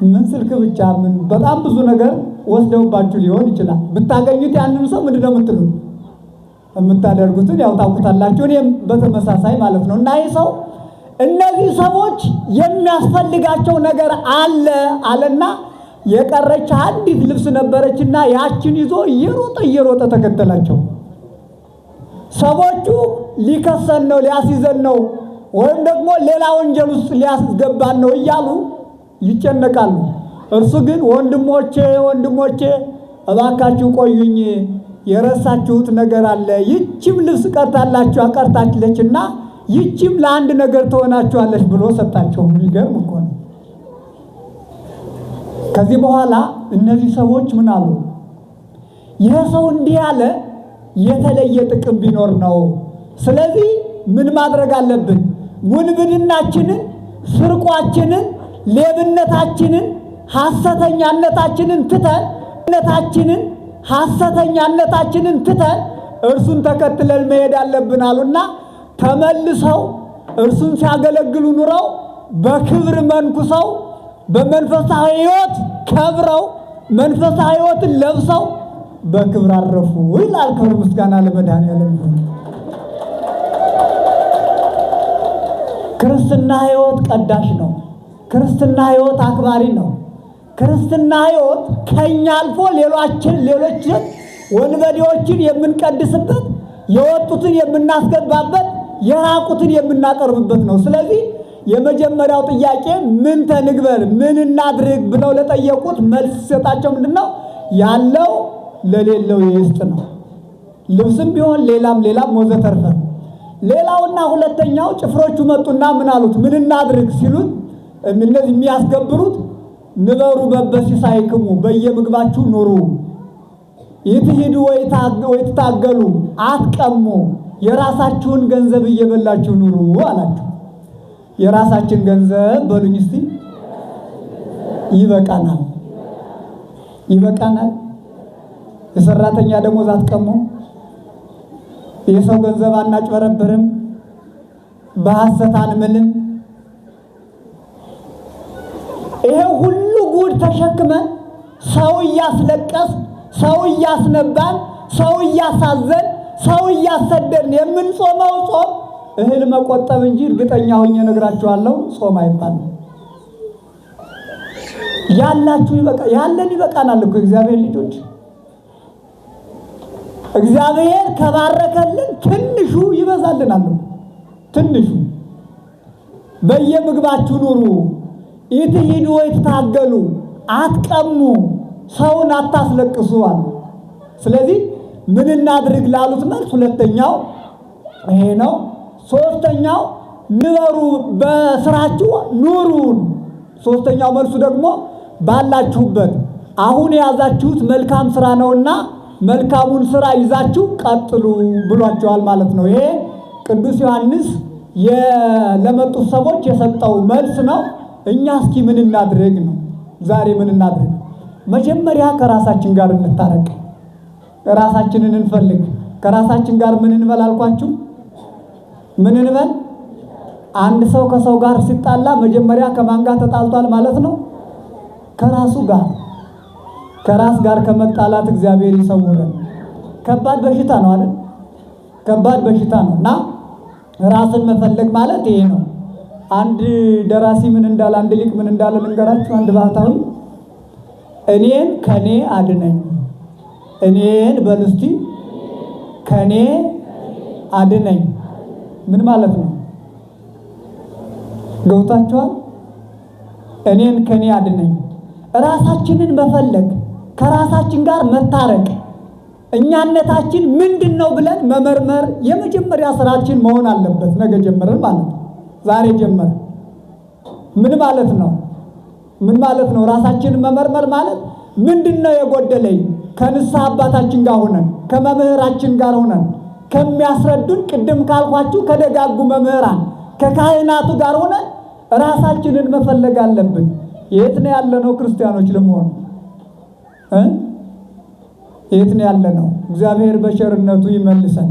Speaker 3: ምን ስልክ ብቻ ምን በጣም ብዙ ነገር ወስደውባችሁ ሊሆን ይችላል። ብታገኙት ያንን ሰው ምንድን ነው የምትሉት? የምታደርጉትን ያው ታውቁታላችሁ። እኔም በተመሳሳይ ማለት ነው። እና ይህ ሰው እነዚህ ሰዎች የሚያስፈልጋቸው ነገር አለና የቀረች አንዲት ልብስ ነበረችና ያችን ይዞ እየሮጠ ተከተላቸው። ሰዎቹ ሊከሰን ነው ሊያስይዘን ነው ወይም ደግሞ ሌላ ወንጀል ውስጥ ሊያስገባን ነው እያሉ ይጨነቃሉ። እርሱ ግን ወንድሞቼ እባካችሁ ቆዩኝ፣ የረሳችሁት ነገር አለ። ይህችም ልብስ ቀርታለችና ይህችም ለአንድ ነገር ትሆናችኋለች ብሎ ሰጣቸው። የሚገርም እኮ ነው። ከዚህ በኋላ እነዚህ ሰዎች ምን አሉ? ይህ ሰው እንዲህ ያለ የተለየ ጥቅም ቢኖር ነው። ስለዚህ ምን ማድረግ አለብን? ውንብድናችንን፣ ስርቋችንን፣ ሌብነታችንን፣ ሐሰተኛነታችንን ትተን እርሱን ተከትለን መሄድ አለብን አሉና ተመልሰው እርሱን ሲያገለግሉ ኑረው በክብር መንኩሰው በመንፈሳዊ ሕይወት ከብረው መንፈሳዊ ሕይወትን ለብሰው በክብር አረፉ ይላል። ክብር ምስጋና ለመድኃኔዓለም። ክርስትና ሕይወት ቀዳሽ ነው። ክርስትና ሕይወት አክባሪ ነው። ክርስትና ሕይወት ከኛ አልፎ ሌሎችን ወንበዴዎችን የምንቀድስበት፣ የወጡትን የምናስገባበት፣ የራቁትን የምናቀርብበት ነው። ስለዚህ የመጀመሪያው ጥያቄ ምን ተንግበር ምን እናድርግ ብለው ለጠየቁት መልስ ሲሰጣቸው ምንድነው? ያለው ለሌለው ይስጥ ነው። ልብስም ቢሆን ሌላም ወዘተርፈ። ሌላውና ሁለተኛው ጭፍሮቹ መጡና ምን አሉት? ምን እናድርግ ሲሉት እነዚህ የሚያስገብሩት ንበሩ በበሲሳይክሙ በየምግባችሁ ኑሩ፣ ይትሂዱ ወይትታገሉ አትቀሙ፣ የራሳችሁን ገንዘብ እየበላችሁ ኑሩ አላቸው። የራሳችን ገንዘብ በሉኝ እስቲ። ይበቃናል። የሰራተኛ ደሞዝ አትቀሙ፣ የሰው ገንዘብ አናጭበረብርም፣ በሐሰት አንምልም። ይሄ ሁሉ ጉድ ተሸክመን ሰው እያስለቀስ፣ ሰው እያስነባን፣ ሰው እያሳዘን፣ ሰው እያሰደድን የምንጾመው ጾም እህል መቆጠብ እንጂ እርግጠኛ ሆኜ እነግራችኋለሁ ጾም አይባልም። ያለን ይበቃናል እኮ እግዚአብሔር ልጆች። እግዚአብሔር ከባረከልን ትንሹ ይበዛልናል። ትንሹ በየምግባችሁ ኑሩ፣ ይትሂዱ ወይትታገሉ አትቀሙ፣ ሰውን አታስለቅሱ አሉ። ስለዚህ ምን እናድርግ ላሉት መልስ ሁለተኛው ይሄ ነው። ሶስተኛው ንበሩ፣ በስራችሁ ኑሩ። ሶስተኛው መልሱ ደግሞ ባላችሁበት አሁን የያዛችሁት መልካም ስራ ነውና መልካሙን ስራ ይዛችሁ ቀጥሉ ብሏቸዋል ማለት ነው። ይሄ ቅዱስ ዮሐንስ ለመጡት ሰዎች የሰጠው መልስ ነው። እኛ እስኪ ምን እናድርግ ነው? ዛሬ ምን እናድርግ? መጀመሪያ ከራሳችን ጋር እንታረቅ፣ ራሳችንን እንፈልግ። ከራሳችን ጋር ምን እንበል አልኳችሁ? ምን እንበል? አንድ ሰው ከሰው ጋር ሲጣላ መጀመሪያ ከማን ጋር ተጣልቷል ማለት ነው? ከራሱ ጋር። ከራስ ጋር ከመጣላት እግዚአብሔር ይሰውረን። ከባድ በሽታ ነው አይደል? ከባድ በሽታ ነው እና ራስን መፈለግ ማለት ይሄ ነው። አንድ ደራሲ ምን እንዳለ፣ አንድ ሊቅ ምን እንዳለ ልንገራችሁ። አንድ ባህታዊ እኔን ከኔ አድነኝ፣ እኔን በልስቲ ከኔ አድነኝ። ምን ማለት ነው? ገብታችኋል? እኔን ከኔ አድነኝ። ራሳችንን መፈለግ፣ ከራሳችን ጋር መታረቅ፣ እኛነታችን ምንድነው ብለን መመርመር የመጀመሪያ ስራችን መሆን አለበት። ነገ ጀመርን ማለት ነው። ዛሬ ጀመርን። ምን ማለት ነው? ምን ማለት ነው? ራሳችንን መመርመር ማለት ምንድነው የጎደለኝ? ከንስሐ አባታችን ጋር ሆነን ከመምህራችን ጋር ሆነን ከሚያስረዱን ቅድም ካልኳችሁ ከደጋጉ መምህራን ከካህናቱ ጋር ሆነን ራሳችንን መፈለግ አለብን። የት ነው ያለነው ክርስቲያኖች ለመሆኑ? የት ነው ያለነው? እግዚአብሔር በቸርነቱ ይመልሰን።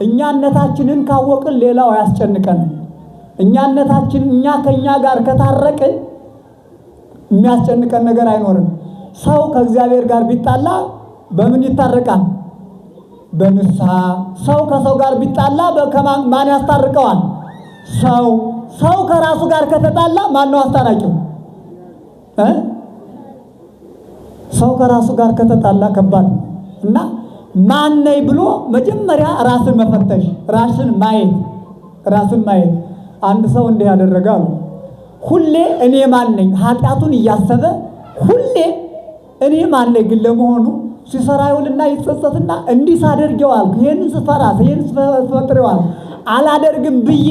Speaker 3: እኛነታችንን ካወቅን ሌላው አያስጨንቀንም። እኛነታችን እኛ ከኛ ጋር ከታረቅን የሚያስጨንቀን ነገር አይኖርም። ሰው ከእግዚአብሔር ጋር ቢጣላ በምን ይታረቃል? በንስሐ። ሰው ከሰው ጋር ቢጣላ ማን ያስታርቀዋል? ሰው። ሰው ከራሱ ጋር ከተጣላ ማን ነው አስታራቂው? ሰው ከራሱ ጋር ከተጣላ ከባድ ነው እና ማን ነኝ ብሎ መጀመሪያ ራስን መፈተሽ፣ ራስን ማየት። አንድ ሰው እንዲህ ያደረጋሉ። ሁሌ እኔ ማን ነኝ ኃጢአቱን እያሰበ ሁሌ እኔ ማን ነኝ ግን ለመሆኑ ሲሰራ ይውልና ይጸጸትና እንዲህ ሳደርገዋል፣ ይሄን ስፈራስ፣ ይሄን ስፈጥረዋል አላደርግም ብዬ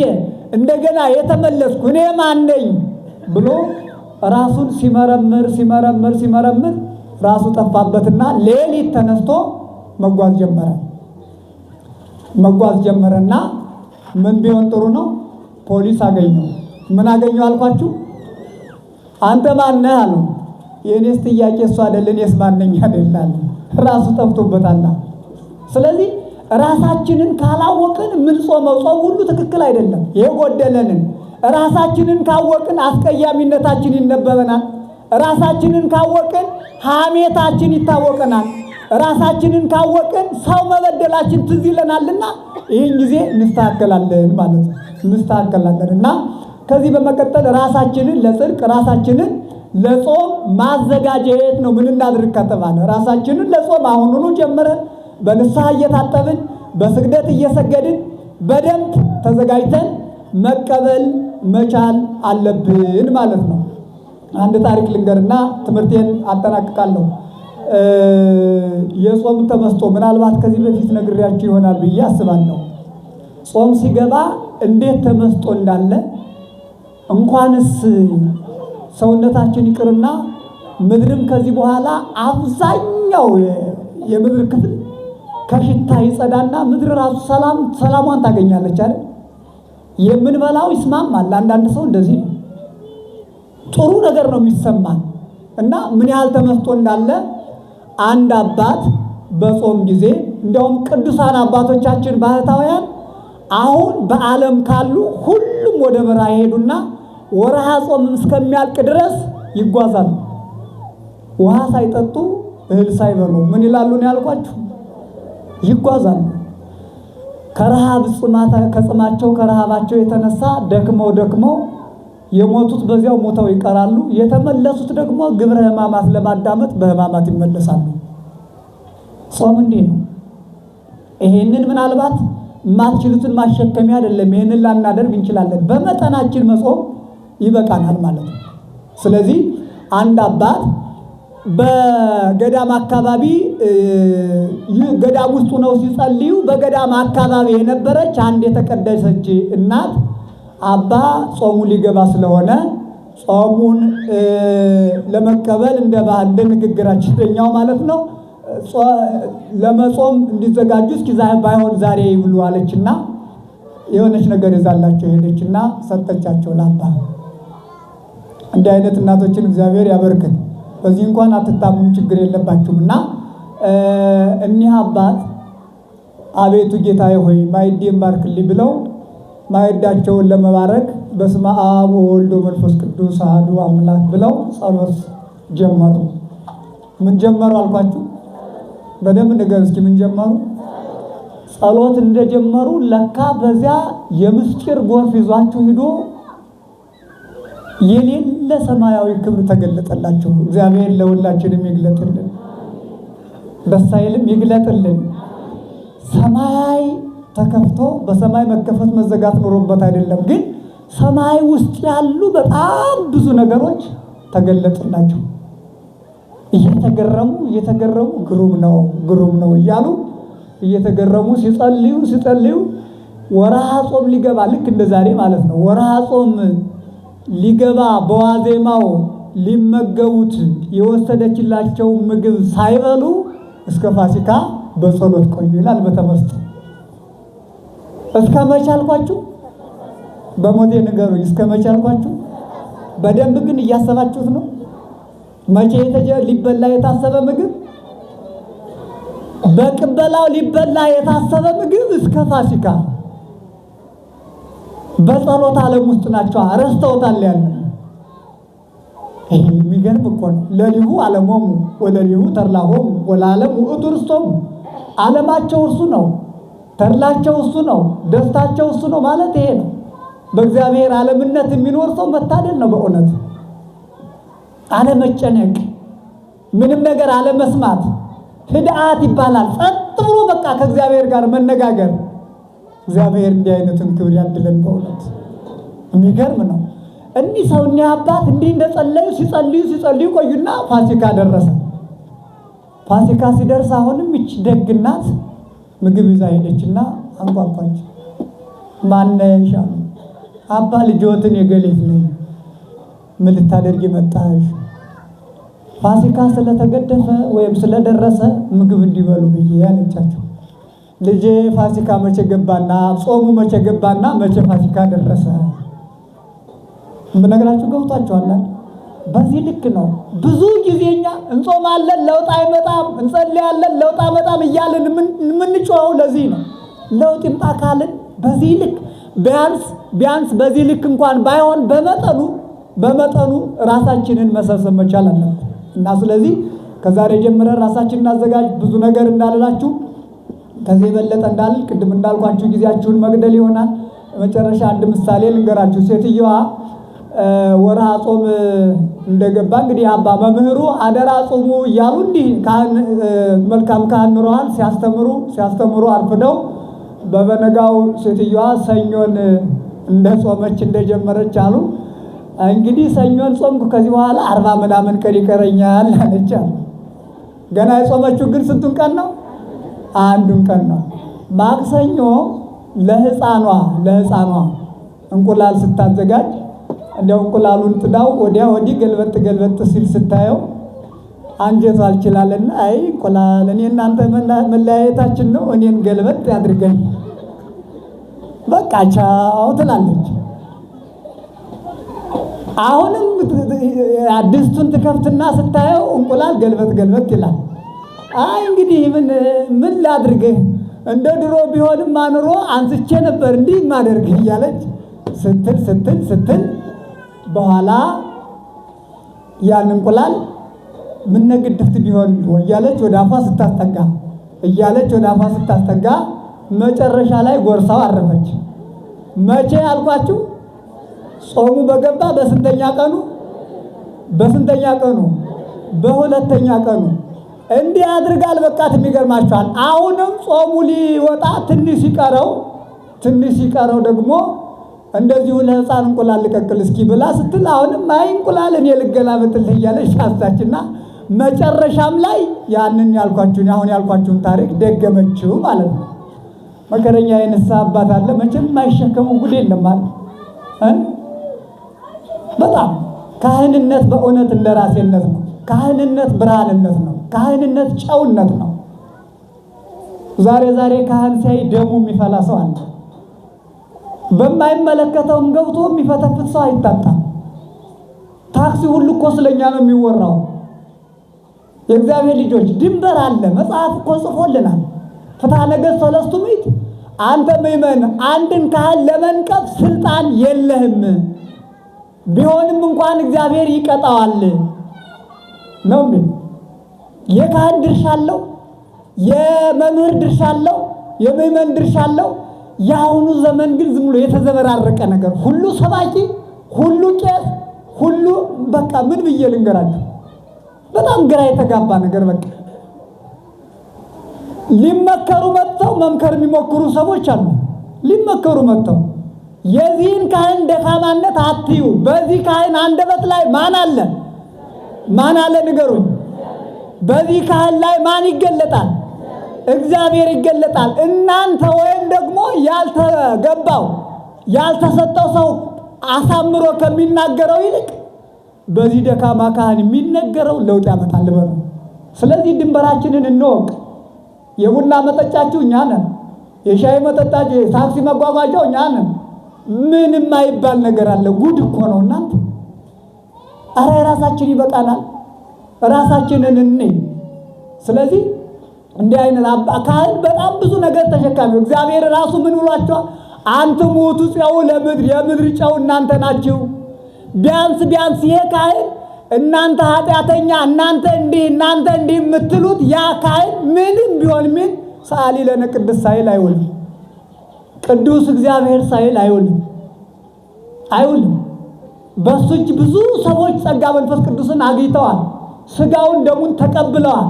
Speaker 3: እንደገና የተመለስኩ እኔ ማን ነኝ ብሎ ራሱን ሲመረምር ራሱ ጠፋበትና ሌሊት ተነስቶ መጓዝ ጀመረና ምን ቢሆን ጥሩ ነው? ፖሊስ አገኘው። ምን አገኘው አልኳችሁ? አንተ ማን ነህ አለው። የኔስ ጥያቄ እሱ አይደል፣ እኔስ ማን ነኝ አይደል? ራሱ ጠፍቶበታል። ስለዚህ ራሳችንን ካላወቅን ምን ጾመው ጾም ሁሉ ትክክል አይደለም። የጎደለንን ራሳችንን ካወቅን አስቀያሚነታችን ይነበበናል። ራሳችንን ካወቅን ሐሜታችን ይታወቀናል። ራሳችንን ካወቅን ሰው መበደላችን ትዝ ይለናልና ይህን ጊዜ እንስተካከላለን ማለት ነው። እንስተካከላለን እና ከዚህ በመቀጠል ራሳችንን ለጽድቅ ራሳችንን ለጾም ማዘጋጀት ነው። ምን እናድርግ ከተባለ ራሳችንን ለጾም አሁኑኑ ጀምረን በንስሐ እየታጠብን በስግደት እየሰገድን በደንብ ተዘጋጅተን መቀበል መቻል አለብን ማለት ነው። አንድ ታሪክ ልንገርና ትምህርቴን አጠናቅቃለሁ። የጾም ተመስጦ ምናልባት ከዚህ በፊት ነግሬያችሁ ይሆናል ብዬ አስባለሁ። ጾም ሲገባ እንዴት ተመስጦ እንዳለ እንኳንስ ሰውነታችን ይቅርና ምድርም ከዚህ በኋላ አብዛኛው የምድር ክፍል ከሽታ ይጸዳና ምድር ራሱ ሰላሟን ታገኛለች አይደል? የምንበላው ይስማማል። አንዳንድ ሰው እንደዚህ ነው፣ ጥሩ ነገር ነው የሚሰማን እና ምን ያህል ተመስጦ እንዳለ አንድ አባት በጾም ጊዜ እንደውም ቅዱሳን አባቶቻችን ባህታውያን አሁን በዓለም ካሉ ሁሉም ወደ በረሃ ይሄዱና ወርሃ ጾም እስከሚያልቅ ድረስ ይጓዛሉ። ውሃ ሳይጠጡ እህል ሳይበሉ ምን ይላሉ ነው ያልኳችሁ? ይጓዛሉ። ከጽማቸው ከረሃባቸው የተነሳ ደክመው የሞቱት በዚያው ሞተው ይቀራሉ። የተመለሱት ደግሞ ግብረ ሕማማት ለማዳመጥ በሕማማት ይመለሳሉ። ጾም እንዲህ ነው። ይሄንን ምናልባት ማትችሉትን ማሸከሚያ አይደለም። ይሄንን ላናደርግ እንችላለን። በመጠናችን መጾም ይበቃናል ማለት ነው። ስለዚህ አንድ አባት በገዳም አካባቢ ገዳም ውስጥ ነው ሲጸልዩ በገዳም አካባቢ የነበረች አንድ የተቀደሰች እናት አባ ጾሙ ሊገባ ስለሆነ ጾሙን ለመቀበል እንደ ባህል እንደ ንግግራችን ደኛው ማለት ነው ለመጾም እንዲዘጋጁ እስኪ ባይሆን ዛሬ ይብሉ አለችና የሆነች ነገር ይዛላቸው ሄደችና ሰጠቻቸው ለአባ። እንዲህ አይነት እናቶችን እግዚአብሔር ያበርክት። በዚህ እንኳን አትታሙም፣ ችግር የለባችሁምና እኒህ አባት አቤቱ ጌታዬ ሆይ ማዕዴን ባርክልኝ ብለው ማዕዳቸውን ለመባረክ በስመ አብ ወወልድ ወመንፈስ ቅዱስ አሐዱ አምላክ ብለው ጸሎት ጀመሩ። ምን ጀመሩ አልኳችሁ? በደንብ ንገሩ እስኪ ምን ጀመሩ? ጸሎት እንደጀመሩ ለካ በዚያ የምስጢር ጎርፍ ይዟቸው ሂዶ የሌለ ሰማያዊ ክብር ተገለጠላቸው። እግዚአብሔር ለሁላችንም ይግለጥልን፣ ደስ አይልም? ይግለጥልን። ሰማይ ተከፍቶ በሰማይ መከፈት መዘጋት ኖሮበት አይደለም፣ ግን ሰማይ ውስጥ ያሉ በጣም ብዙ ነገሮች ተገለጡላቸው። እየተገረሙ ግሩም ነው እያሉ እየተገረሙ ሲጸልዩ ወርሃ ጾም ሊገባ ልክ እንደዛሬ ማለት ነው። ወርሃ ጾም ሊገባ በዋዜማው ሊመገቡት የወሰደችላቸው ምግብ ሳይበሉ እስከ ፋሲካ በጸሎት ቆዩ ይላል በተመስጦ። እስከ መቼ አልኳችሁ? በሞቴ ንገሩኝ። እስከ መቼ አልኳችሁ? በደንብ ግን እያሰባችሁት ነው። መቼ ሊበላ የታሰበ ምግብ? በቅበላው ሊበላ የታሰበ ምግብ እስከ ፋሲካ በጸሎት ዓለም ውስጥ ናቸው። ረስተውታል ያለ ይሄ የሚገርም እኮ ነው። ለሊሁ ዓለሞሙ ወለሊሁ ተርላሆሙ ወለዓለም ውእቱ ርስቶሙ። ዓለማቸው እርሱ ነው፣ ተድላቸው እሱ ነው፣ ደስታቸው እሱ ነው ማለት ይሄ ነው። በእግዚአብሔር ዓለምነት የሚኖር ሰው መታደል ነው በእውነት። አለመጨነቅ፣ ምንም ነገር አለመስማት ህድአት ይባላል። ጸጥ ብሎ በቃ ከእግዚአብሔር ጋር መነጋገር። እግዚአብሔር እንዲህ አይነቱን ክብር ያድለን በእውነት የሚገርም ነው። እኒህ ሰው እኒህ አባት እንዲህ እንደጸለዩ ሲጸልዩ ቆዩና ፋሲካ ደረሰ። ፋሲካ ሲደርስ አሁንም ይች ደግ እናት ምግብ ይዛ ሄደችና አንኳኳች። ማነሽ አሉ። አባ ልጆትን የገሌት ነኝ። ምን ልታደርጊ መጣሽ? ፋሲካ ስለተገደፈ ወይም ስለደረሰ ምግብ እንዲበሉ ብዬ ያለቻቸው። ልጄ ፋሲካ መቼ ገባና ጾሙ መቼ ገባና መቼ ፋሲካ ደረሰ? ምነግራችሁ ገብቷችኋል? በዚህ ልክ ነው። ብዙ ጊዜኛ እንጾማለን ለውጥ አይመጣም፣ እንጸልያለን ለውጥ አይመጣም እያልን የምንጮኸው ለዚህ ነው። ለውጥ ይምጣ ካልን በዚህ ልክ ቢያንስ በዚህ ልክ እንኳን ባይሆን በመጠኑ ራሳችንን መሰብሰብ መቻል አለብን እና ስለዚህ ከዛሬ ጀምረን ራሳችንን እናዘጋጅ። ብዙ ነገር እንዳልላችሁ ከዚህ የበለጠ እንዳልል ቅድም እንዳልኳችሁ ጊዜያችሁን መግደል ይሆናል። መጨረሻ አንድ ምሳሌ ልንገራችሁ። ሴትየዋ ወርሃ ጾም እንደገባ እንግዲህ አባ መምህሩ አደራ ጾሙ እያሉ እንዲህ መልካም ካህን ኑረዋል። ሲያስተምሩ አርፍደው በበነጋው ሴትየዋ ሰኞን እንደጾመች እንደጀመረች አሉ። እንግዲህ ሰኞን ጾምኩ፣ ከዚህ በኋላ 40 ምናምን ቀን ይቀረኛል አለች። ገና የጾመችው ግን ስንቱን ቀን ነው? አንዱን ቀን ነው። ማክሰኞ ለሕፃኗ እንቁላል ስታዘጋጅ እንደው እንቁላሉን ጥዳው ወዲያ ወዲህ ገልበጥ ሲል ስታየው አንጀቷ አልችላለና አይ እንቁላል እኔ እናንተ መለያየታችን ነው፣ እኔን ገልበጥ ያድርገኝ በቃ ቻው ትላለች። አሁንም ድስቱን ትከፍትና ስታየው እንቁላል ገልበጥ ይላል። አይ እንግዲህ ምን ላድርግህ፣ እንደ ድሮ ቢሆንም አኑሮ አንስቼ ነበር እንዲህ ማደርግ እያለች ስትል በኋላ ያን እንቁላል ምን ግድፍት ቢሆን እያለች ወደ አፏ ስታስጠጋ መጨረሻ ላይ ጎርሳው አረፈች። መቼ አልኳችሁ? ጾሙ በገባ በስንተኛ ቀኑ? በሁለተኛ ቀኑ እንዲህ አድርጋል። በቃት የሚገርማችኋል። አሁንም ጾሙ ሊወጣ ትንሽ ሲቀረው ደግሞ እንደዚሁ ለሕፃን እንቁላል ልቀቅል እስኪ ብላ ስትል አሁንም አይ እንቁላል እኔ ልገላበጥልህ እያለች ሻስታችና መጨረሻም ላይ ያንን አሁን ያልኳችሁን ታሪክ ደገመችው ማለት ነው። መከረኛ የንስሐ አባት አለ መቼም የማይሸከሙ ጉድ የለም ማለት በጣም ካህንነት በእውነት እንደራሴነት ነው። ካህንነት ብርሃንነት ነው። ካህንነት ጨውነት ነው። ዛሬ ካህን ሲያይ ደሙ የሚፈላ ሰው አለ። በማይመለከተውም ገብቶ የሚፈተፍት ሰው አይታጣም። ታክሲ ሁሉ እኮ ስለኛ ነው የሚወራው። የእግዚአብሔር ልጆች ድንበር አለ። መጽሐፍ እኮ ጽፎልናል። ፍትሐ ነገሥት 3 አንተ ምእመን አንድን ካህን ለመንቀፍ ስልጣን የለህም፣ ቢሆንም እንኳን እግዚአብሔር ይቀጣዋል ነው የሚል። የካህን ድርሻ አለው፣ የመምህር ድርሻ አለው፣ የምእመን ድርሻ አለው። የአሁኑ ዘመን ግን ዝም ብሎ የተዘበራረቀ ነገር፣ ሁሉ ሰባኪ፣ ሁሉ ቄስ፣ ሁሉ በቃ ምን ብዬ ልንገራችሁ፣ በጣም ግራ የተጋባ ነገር። በቃ ሊመከሩ መጥተው መምከር የሚሞክሩ ሰዎች አሉ። ሊመከሩ መጥተው የዚህን ካህን ደካማነት አትዩ፣ በዚህ ካህን አንደበት ላይ ማን አለ? ማን አለ? ንገሩኝ። በዚህ ካህን ላይ ማን ይገለጣል? እግዚአብሔር ይገለጣል። እናንተ ወይም ደግሞ ያልተገባው ያልተሰጠው ሰው አሳምሮ ከሚናገረው ይልቅ በዚህ ደካማ ካህን የሚነገረው ለውጥ ያመጣል በሉ። ስለዚህ ድንበራችንን እንወቅ። የቡና መጠጫችሁ እኛ ነን። የሻይ መጠጣችሁ፣ የታክሲ መጓጓዣው እኛ ነን። ምንም አይባል ነገር አለ? ጉድ እኮ ነው እናንተ። አረ ራሳችን ይበቃናል። ራሳችንን እንይ። ስለዚህ እንዲህ አይነት ካህን በጣም ብዙ ነገር ተሸካሚ። እግዚአብሔር ራሱ ምን ብሏቸዋል? አንትሙ ውእቱ ፄው ለምድር፣ የምድር ጨው እናንተ ናችሁ። ቢያንስ ይሄ ካህን እናንተ ኃጢአተኛ፣ እናንተ እንዲህ የምትሉት ያ ካህን ምንም ቢሆን ምን ሰአሊ ለነ ቅዱስ ሳይል አይውልም። ቅዱስ እግዚአብሔር ሳይል አይውልም። በሱ እጅ ብዙ ሰዎች ጸጋ መንፈስ ቅዱስን አግኝተዋል። ስጋውን ደሙን ተቀብለዋል።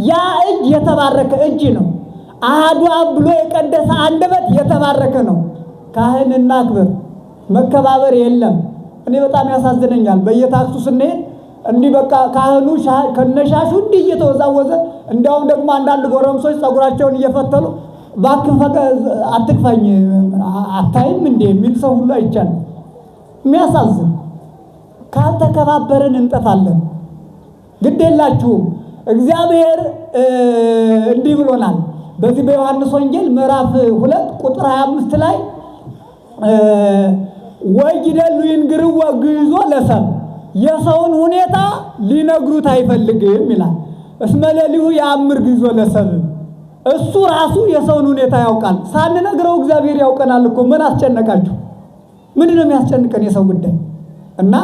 Speaker 3: ያ እጅ የተባረከ እጅ ነው። አሐዱ አብ ብሎ የቀደሰ አንደበት የተባረከ ነው። ካህንና ክብር መከባበር የለም። እኔ በጣም ያሳዝነኛል። በየታክሱ ስንሄድ እንዲህ በቃ ካህኑ ከነሻሹ እንዲህ እየተወዛወዘ፣ እንዲያውም ደግሞ አንዳንድ ጎረምሶች ጸጉራቸውን እየፈተሉ እባክህ አትክፋኝ አታይም እንዴ የሚል ሰው ሁሉ አይቻልም። የሚያሳዝን። ካልተከባበርን እንጠፋለን። ግድ የላችሁም። እግዚአብሔር እንዲህ ብሎናል። በዚህ በዮሐንስ ወንጌል ምዕራፍ 2 ቁጥር 25 ላይ ወይደሉ ይንግርዋ ግዞ ለሰብ፣ የሰውን ሁኔታ ሊነግሩት አይፈልግም ይላል። እስመለሊሁ ያምር ግዞ ለሰብ፣ እሱ ራሱ የሰውን ሁኔታ ያውቃል። ሳንነግረው እግዚአብሔር ያውቀናል እኮ። ምን አስጨነቃችሁ? ምንድነው የሚያስጨንቀን የሰው ጉዳይ? እና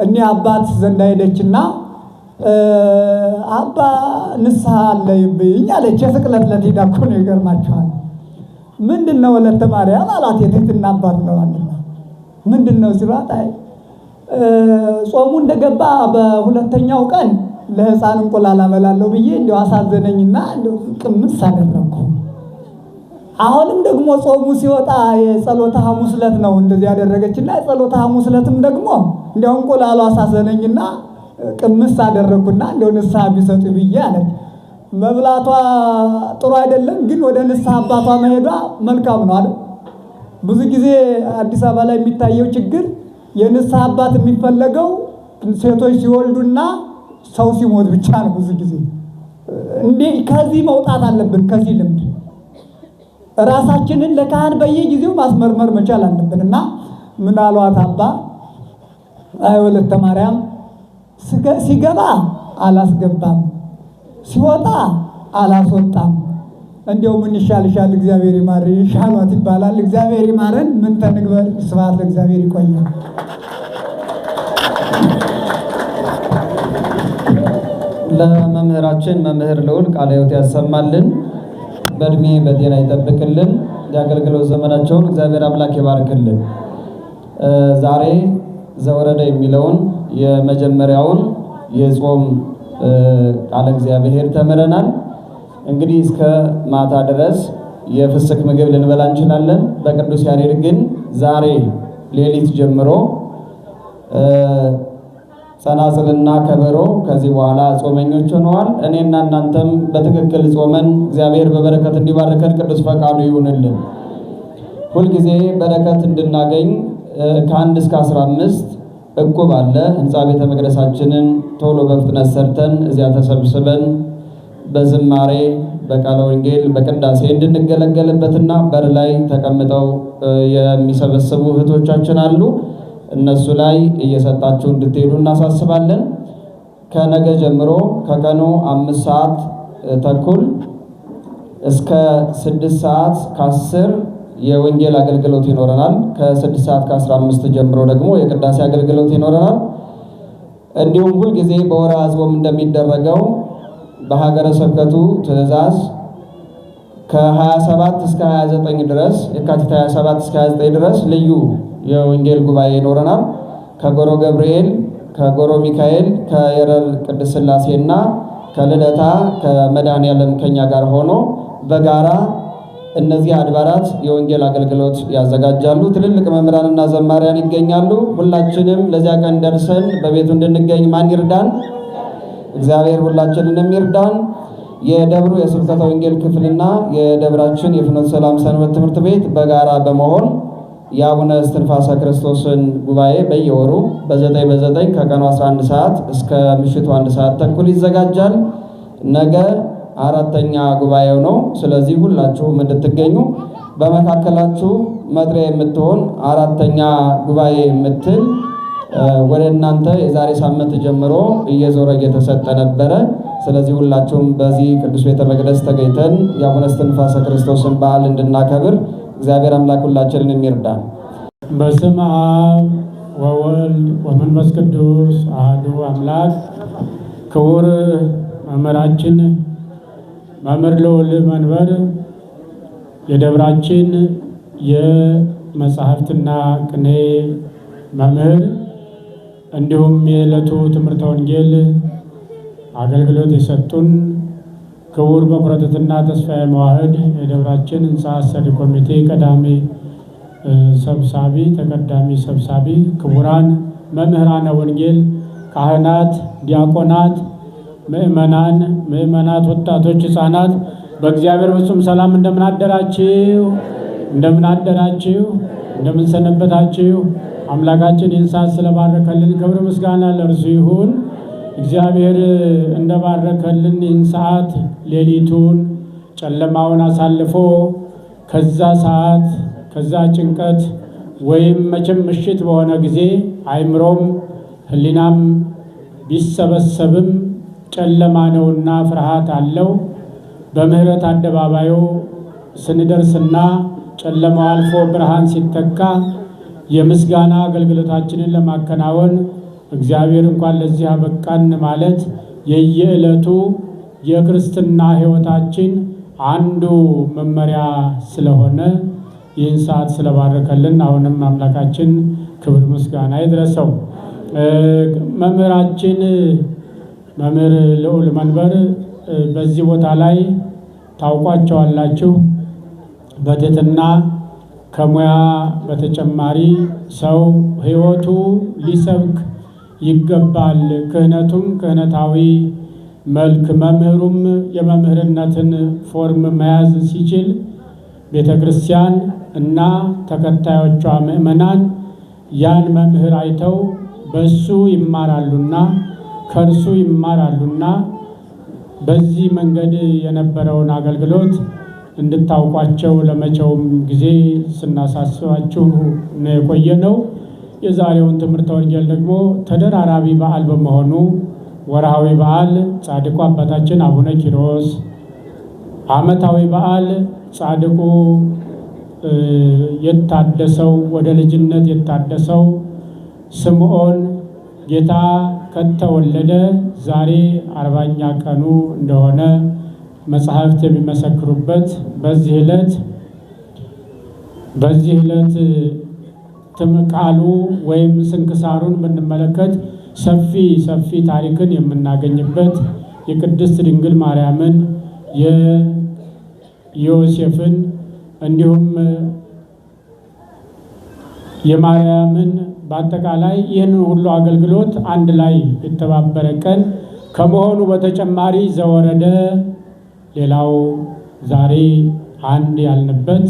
Speaker 3: እኔ አባት ዘንዳ ሄደችና አባ ንስሐ አለይብኝ አለች። የስቅለት ዕለት ሄዳ እኮ ነው። ይገርማችኋል። ምንድነው ወለተ ማርያም አላት። የትህትና አባት ነው አለና ምንድነው ሲሏት፣ አይ ጾሙ እንደገባ በሁለተኛው ቀን ለሕፃን እንቁላል አበላለሁ ብዬ እንዲያው አሳዘነኝና እንዲያው ቅምስ አደረኩ። አሁንም ደግሞ ጾሙ ሲወጣ የጸሎተ ሐሙስ ዕለት ነው እንደዚህ ያደረገችና የጸሎተ ሐሙስ ዕለትም ደግሞ እንዲያው እንቁላሉ አሳዘነኝና ቅምስ አደረኩና እንደው ንስሐ ቢሰጡ ብዬ አለች። መብላቷ ጥሩ አይደለም፣ ግን ወደ ንስሐ አባቷ መሄዷ መልካም ነው አይደል? ብዙ ጊዜ አዲስ አበባ ላይ የሚታየው ችግር የንስሐ አባት የሚፈለገው ሴቶች ሲወልዱና ሰው ሲሞት ብቻ ነው። ብዙ ጊዜ እንዴ ከዚህ መውጣት አለብን። ከዚህ ልምድ ራሳችንን ለካህን በየጊዜው ማስመርመር መቻል አለብንና ምን አሏት አባ አይ ወለተ ማርያም ሲገባ አላስገባም፣ ሲወጣ አላስወጣም። እንዲያው ምን ይሻልሻል? እግዚአብሔር ይማር ይሻሏት ይባላል። እግዚአብሔር ይማረን። ምን ተንግበር። ስብሐት ለእግዚአብሔር። ይቆያል።
Speaker 1: ለመምህራችን መምህር ልዑል ቃለ ሕይወት ያሰማልን፣ በእድሜ በጤና ይጠብቅልን፣ የአገልግሎት ዘመናቸውን እግዚአብሔር አምላክ ይባርክልን። ዛሬ ዘወረደ የሚለውን የመጀመሪያውን የጾም ቃለ እግዚአብሔር ተምረናል። እንግዲህ እስከ ማታ ድረስ የፍስክ ምግብ ልንበላ እንችላለን። በቅዱስ ያሬድ ግን ዛሬ ሌሊት ጀምሮ ጸናጽልና ከበሮ ከዚህ በኋላ ጾመኞች ሆነዋል። እኔና እናንተም በትክክል ጾመን እግዚአብሔር በበረከት እንዲባርከን ቅዱስ ፈቃዱ ይሁንልን። ሁልጊዜ በረከት እንድናገኝ ከ1 እስከ 15 እቁብ አለ። ህንፃ ቤተ መቅደሳችንን ቶሎ በፍጥነት ሰርተን እዚያ ተሰብስበን በዝማሬ በቃለ ወንጌል በቅዳሴ እንድንገለገልበትና በር ላይ ተቀምጠው የሚሰበስቡ እህቶቻችን አሉ። እነሱ ላይ እየሰጣችሁ እንድትሄዱ እናሳስባለን። ከነገ ጀምሮ ከቀኑ 5 ሰዓት ተኩል እስከ 6 ሰዓት ከ10 የወንጌል አገልግሎት ይኖረናል። ከ6 ሰዓት ከ15 ጀምሮ ደግሞ የቅዳሴ አገልግሎት ይኖረናል። እንዲሁም ሁልጊዜ በወርኃ ጾም እንደሚደረገው በሀገረ ስብከቱ ትእዛዝ ከ27 እስከ 29 ድረስ የካቲት 27 እስከ 29 ድረስ ልዩ የወንጌል ጉባኤ ይኖረናል። ከጎሮ ገብርኤል፣ ከጎሮ ሚካኤል፣ ከየረር ቅድስት ሥላሴና ከልደታ ከመድኃኔዓለም ከኛ ጋር ሆኖ በጋራ እነዚህ አድባራት የወንጌል አገልግሎት ያዘጋጃሉ። ትልልቅ መምህራንና ዘማሪያን ይገኛሉ። ሁላችንም ለዚያ ቀን ደርሰን በቤቱ እንድንገኝ ማን ይርዳን? እግዚአብሔር ሁላችንንም ይርዳን። የደብሩ የስብከተ ወንጌል ክፍልና የደብራችን የፍኖተ ሰላም ሰንበት ትምህርት ቤት በጋራ በመሆን የአቡነ እስትንፋሰ ክርስቶስን ጉባኤ በየወሩ በ9 ከቀኑ 11 ሰዓት እስከ ምሽቱ 1 ሰዓት ተኩል ይዘጋጃል። ነገ 4ኛ ጉባኤው ነው። ስለዚህ ሁላችሁም እንድትገኙ በመካከላችሁ መጥሪያ የምትሆን 4ኛ ጉባኤ የምትል ወደ እናንተ የዛሬ ሳምንት ጀምሮ እየዞረ እየተሰጠ ነበረ። ስለዚህ ሁላችሁም በዚህ ቅዱስ ቤተ መቅደስ ተገኝተን የአቡነ እስትንፋሰ ክርስቶስን በዓል እንድናከብር እግዚአብሔር አምላክ ሁላችንን የሚርዳን።
Speaker 4: በስመ አብ ወወልድ ወመንፈስ ቅዱስ አሐዱ አምላክ። ክቡር መምህራችን መምህር ልዑል መንበር የደብራችን የመጻሕፍትና ቅኔ መምህር እንዲሁም የዕለቱ ትምህርተ ወንጌል አገልግሎት የሰጡን ክቡር በኩረትና ተስፋዬ መዋህድ የደብራችን ሕንፃ አሰሪ ኮሚቴ ቀዳሚ ሰብሳቢ ተቀዳሚ ሰብሳቢ፣ ክቡራን መምህራነ ወንጌል፣ ካህናት፣ ዲያቆናት፣ ምእመናት፣ ወጣቶች፣ ሕፃናት በእግዚአብሔር ፍጹም ሰላም እንደምን አደራችሁ? እንደምን አደራችሁ? እንደምን ሰነበታችሁ? አምላካችን ይህን ሰዓት ስለባረከልን ክብር ምስጋና ለእርሱ ይሁን። እግዚአብሔር እንደባረከልን ይህን ሰዓት ሌሊቱን ጨለማውን አሳልፎ ከዛ ሰዓት ከዛ ጭንቀት ወይም መቼም ምሽት በሆነ ጊዜ አይምሮም ሕሊናም ቢሰበሰብም ጨለማ ነውና ፍርሃት አለው። በምህረት አደባባዩ ስንደርስና ጨለማው አልፎ ብርሃን ሲተካ የምስጋና አገልግሎታችንን ለማከናወን እግዚአብሔር እንኳን ለዚህ አበቃን ማለት የየዕለቱ የክርስትና ሕይወታችን አንዱ መመሪያ ስለሆነ ይህን ሰዓት ስለባረከልን አሁንም አምላካችን ክብር ምስጋና ይድረሰው። መምህራችን መምህር ልዑል መንበር በዚህ ቦታ ላይ ታውቋቸዋላችሁ። በትህትና ከሙያ በተጨማሪ ሰው ሕይወቱ ሊሰብክ ይገባል። ክህነቱም ክህነታዊ መልክ፣ መምህሩም የመምህርነትን ፎርም መያዝ ሲችል ቤተ ክርስቲያን እና ተከታዮቿ ምእመናን ያን መምህር አይተው በሱ ይማራሉና ከእርሱ ይማራሉና በዚህ መንገድ የነበረውን አገልግሎት እንድታውቋቸው ለመቼውም ጊዜ ስናሳስባችሁ ነው የቆየ ነው። የዛሬውን ትምህርተ ወንጌል ደግሞ ተደራራቢ በዓል በመሆኑ ወርሃዊ በዓል ጻድቁ አባታችን አቡነ ኪሮስ፣ ዓመታዊ በዓል ጻድቁ የታደሰው ወደ ልጅነት የታደሰው ስምዖን ጌታ ከተወለደ ዛሬ 40ኛ ቀኑ እንደሆነ መጽሐፍት የሚመሰክሩበት በዚህ ዕለት ቃሉ ወይም ስንክሳሩን ብንመለከት ሰፊ ታሪክን የምናገኝበት የቅድስት ድንግል ማርያምን የዮሴፍን እንዲሁም የማርያምን በአጠቃላይ ይህን ሁሉ አገልግሎት አንድ ላይ የተባበረ ቀን ከመሆኑ በተጨማሪ ዘወረደ ሌላው ዛሬ አንድ ያልንበት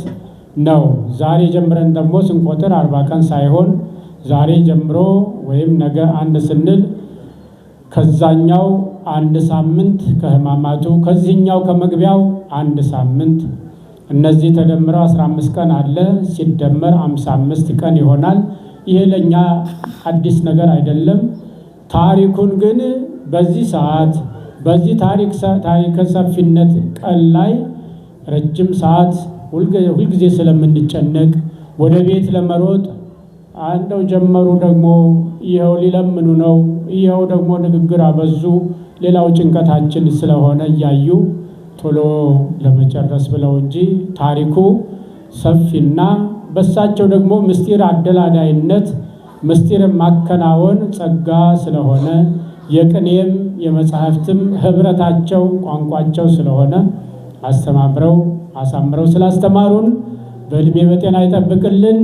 Speaker 4: ነው። ዛሬ ጀምረን ደግሞ ስንቆጥር 40 ቀን ሳይሆን ዛሬ ጀምሮ ወይም ነገ አንድ ስንል ከዛኛው አንድ ሳምንት ከሕማማቱ ከዚህኛው ከመግቢያው አንድ ሳምንት እነዚህ ተደምረው 15 ቀን አለ ሲደመር 55 ቀን ይሆናል። ይሄ ለኛ አዲስ ነገር አይደለም። ታሪኩን ግን በዚህ ሰዓት በዚህ ታሪክ ሰፊነት ቀን ላይ ረጅም ሰዓት ሁልጊዜ ስለምንጨነቅ ወደ ቤት ለመሮጥ አንደው ጀመሩ ደግሞ ይኸው ሊለምኑ ነው፣ ይኸው ደግሞ ንግግር አበዙ፣ ሌላው ጭንቀታችን ስለሆነ እያዩ ቶሎ ለመጨረስ ብለው እንጂ ታሪኩ ሰፊና በሳቸው ደግሞ ምስጢር አደላዳይነት ምስጢር ማከናወን ጸጋ ስለሆነ የቅኔም የመጽሐፍትም ህብረታቸው ቋንቋቸው ስለሆነ አስተማምረው አሳምረው ስላስተማሩን በእድሜ በጤና ይጠብቅልን፣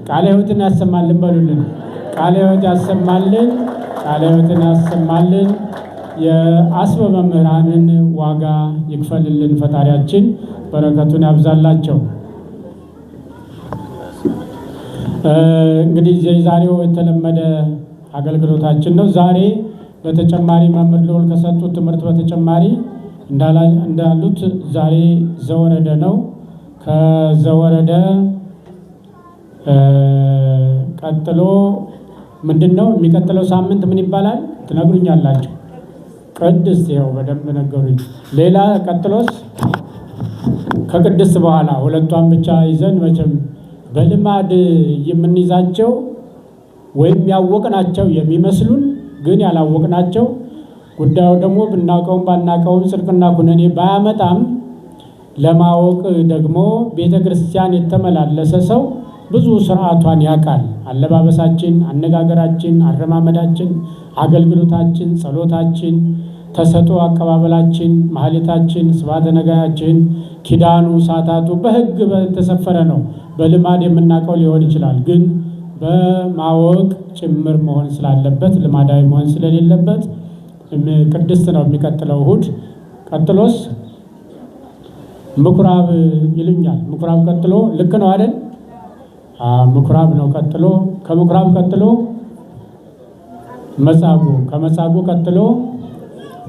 Speaker 4: ቃለ ሕይወትን ያሰማልን በሉልን። ቃለ ሕይወት ያሰማልን፣ ቃለ ሕይወትን ያሰማልን። የአስበ መምህራንን ዋጋ ይክፈልልን ፈጣሪያችን፣ በረከቱን ያብዛላቸው። እንግዲህ የዛሬው የተለመደ አገልግሎታችን ነው። ዛሬ በተጨማሪ መምህር ልዑል ከሰጡት ትምህርት በተጨማሪ እንዳሉት ዛሬ ዘወረደ ነው። ከዘወረደ ቀጥሎ ምንድን ነው የሚቀጥለው ሳምንት ምን ይባላል ትነግሩኛላችሁ? ቅድስት ይኸው በደንብ ነገሩኝ። ሌላ ቀጥሎስ ከቅድስት በኋላ ሁለቷን ብቻ ይዘን መቼም በልማድ የምንይዛቸው ወይም ያወቅናቸው የሚመስሉን ግን ያላወቅናቸው ጉዳዩ ደግሞ ብናውቀውም ባናውቀውም ጽድቅና ኩነኔ ባያመጣም ለማወቅ ደግሞ ቤተ ክርስቲያን የተመላለሰ ሰው ብዙ ስርዓቷን ያውቃል። አለባበሳችን፣ አነጋገራችን፣ አረማመዳችን፣ አገልግሎታችን፣ ጸሎታችን፣ ተሰጦ አቀባበላችን፣ ማህሌታችን፣ ስብሐተ ነጋያችን፣ ኪዳኑ፣ ሳታቱ በሕግ በተሰፈረ ነው። በልማድ የምናውቀው ሊሆን ይችላል፣ ግን በማወቅ ጭምር መሆን ስላለበት ልማዳዊ መሆን ስለሌለበት ቅድስት ነው የሚቀጥለው እሑድ። ቀጥሎስ ምኩራብ ይሉኛል። ምኩራብ ቀጥሎ ልክ ነው አይደል? ምኩራብ ነው ቀጥሎ። ከምኩራብ ቀጥሎ መጻጉዕ፣ ከመጻጉዕ ቀጥሎ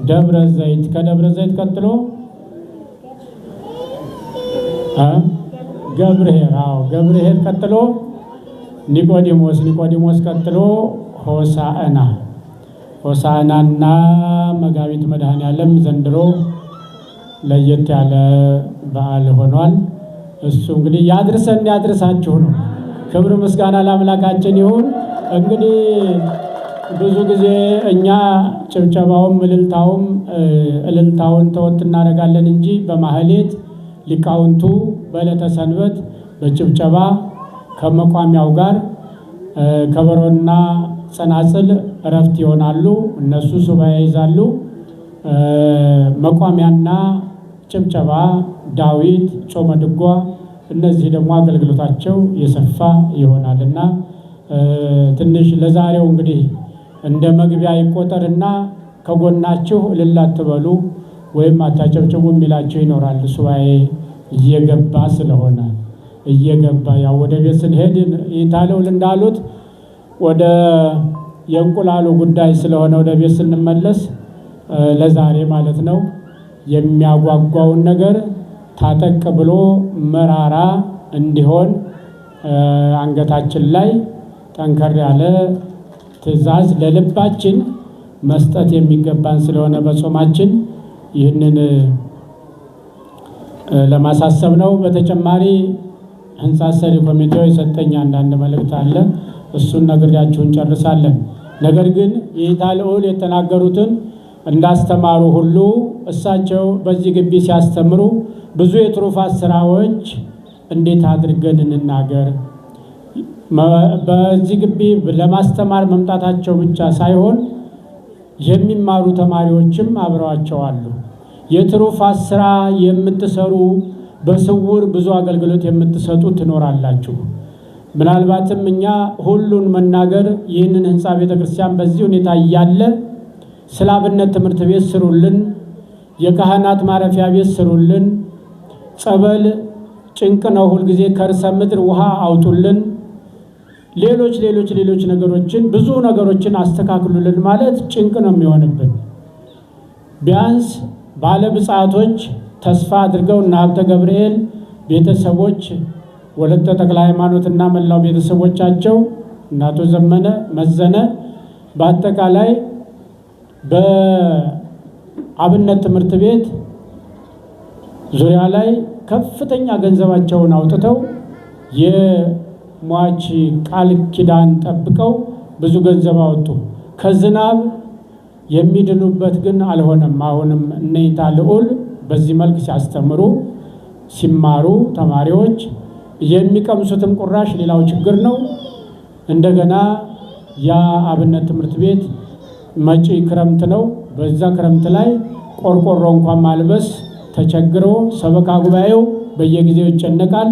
Speaker 4: ደብረ ዘይት፣ ከደብረ ዘይት ቀጥሎ ገብርኄር፣ ገብርኄር ቀጥሎ ኒቆዲሞስ፣ ኒቆዲሞስ ቀጥሎ ሆሳዕና፣ ሆሳዕናና መጋቢት መድኃኔዓለም ዘንድሮ ለየት ያለ በዓል ሆኗል። እሱ እንግዲህ ያድርሰን ያድርሳችሁ ነው። ክብር ምስጋና ለአምላካችን ይሁን። እንግዲህ ብዙ ጊዜ እኛ ጭብጨባውም እልልታውን ተወት እናደርጋለን እንጂ በማህሌት ሊቃውንቱ በዕለተ ሰንበት በጭብጨባ ከመቋሚያው ጋር ከበሮና ጸናጽል እረፍት ይሆናሉ። እነሱ ሱባኤ ይዛሉ። መቋሚያና ጭብጨባ፣ ዳዊት፣ ጾመ ድጓ እነዚህ ደግሞ አገልግሎታቸው የሰፋ ይሆናልና ትንሽ ለዛሬው እንግዲህ እንደ መግቢያ ይቆጠርና ከጎናችሁ እልል አትበሉ ወይም አታጨብጭቡ የሚላቸው ይኖራል። ሱባኤ እየገባ ስለሆነ እየገባ ያው ወደ ቤት ስንሄድ ይታለውል እንዳሉት ወደ የእንቁላሉ ጉዳይ ስለሆነ ወደ ቤት ስንመለስ ለዛሬ ማለት ነው የሚያጓጓውን ነገር ታጠቅ ብሎ መራራ እንዲሆን አንገታችን ላይ ጠንከር ያለ ትእዛዝ ለልባችን መስጠት የሚገባን ስለሆነ በጾማችን ይህንን ለማሳሰብ ነው። በተጨማሪ ህንፃ ሰሪ ኮሚቴው የሰጠኝ አንዳንድ መልእክት አለ። እሱን ነግሬያችሁ እንጨርሳለን። ነገር ግን የኢታ ልዑል የተናገሩትን እንዳስተማሩ ሁሉ እሳቸው በዚህ ግቢ ሲያስተምሩ ብዙ የትሩፋት ስራዎች እንዴት አድርገን እንናገር፣ በዚህ ግቢ ለማስተማር መምጣታቸው ብቻ ሳይሆን የሚማሩ ተማሪዎችም አብረዋቸው አሉ። የትሩፋት ስራ የምትሰሩ በስውር ብዙ አገልግሎት የምትሰጡ ትኖራላችሁ። ምናልባትም እኛ ሁሉን መናገር ይህንን ህንፃ ቤተክርስቲያን በዚህ ሁኔታ እያለ ስለ አብነት ትምህርት ቤት ስሩልን፣ የካህናት ማረፊያ ቤት ስሩልን፣ ጸበል ጭንቅ ነው ሁልጊዜ ከርሰ ምድር ውሃ አውጡልን፣ ሌሎች ነገሮችን ብዙ ነገሮችን አስተካክሉልን ማለት ጭንቅ ነው የሚሆንብን። ቢያንስ ባለ ብጻቶች ተስፋ አድርገው እና ሀብተ ገብርኤል ቤተሰቦች ወለተ ተክለ ሃይማኖትና መላው ቤተሰቦቻቸው እናቶ ዘመነ መዘነ በአጠቃላይ በአብነት ትምህርት ቤት ዙሪያ ላይ ከፍተኛ ገንዘባቸውን አውጥተው የሟች ቃል ኪዳን ጠብቀው ብዙ ገንዘብ አወጡ። ከዝናብ የሚድኑበት ግን አልሆነም። አሁንም እነይታ ልዑል በዚህ መልክ ሲያስተምሩ ሲማሩ ተማሪዎች የሚቀምሱትም ቁራሽ ሌላው ችግር ነው። እንደገና ያ አብነት ትምህርት ቤት መጪ ክረምት ነው። በዛ ክረምት ላይ ቆርቆሮ እንኳን ማልበስ ተቸግሮ ሰበካ ጉባኤው በየጊዜው ይጨነቃል።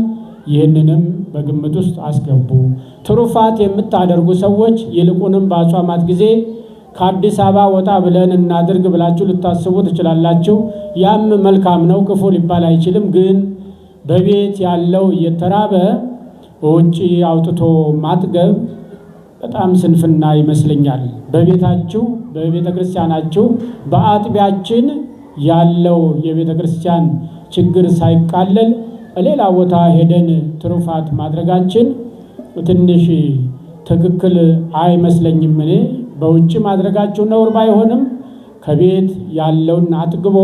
Speaker 4: ይህንንም በግምት ውስጥ አስገቡ። ትሩፋት የምታደርጉ ሰዎች ይልቁንም በአጽዋማት ጊዜ ከአዲስ አበባ ወጣ ብለን እናድርግ ብላችሁ ልታስቡ ትችላላችሁ። ያም መልካም ነው፣ ክፉ ሊባል አይችልም። ግን በቤት ያለው እየተራበ በውጭ አውጥቶ ማጥገብ በጣም ስንፍና ይመስለኛል። በቤታችሁ በቤተ ክርስቲያናችሁ በአጥቢያችን ያለው የቤተ ክርስቲያን ችግር ሳይቃለል ሌላ ቦታ ሄደን ትሩፋት ማድረጋችን ትንሽ ትክክል አይመስለኝም። እኔ በውጭ ማድረጋችሁ ነውር ባይሆንም ከቤት ያለውን አጥግቦ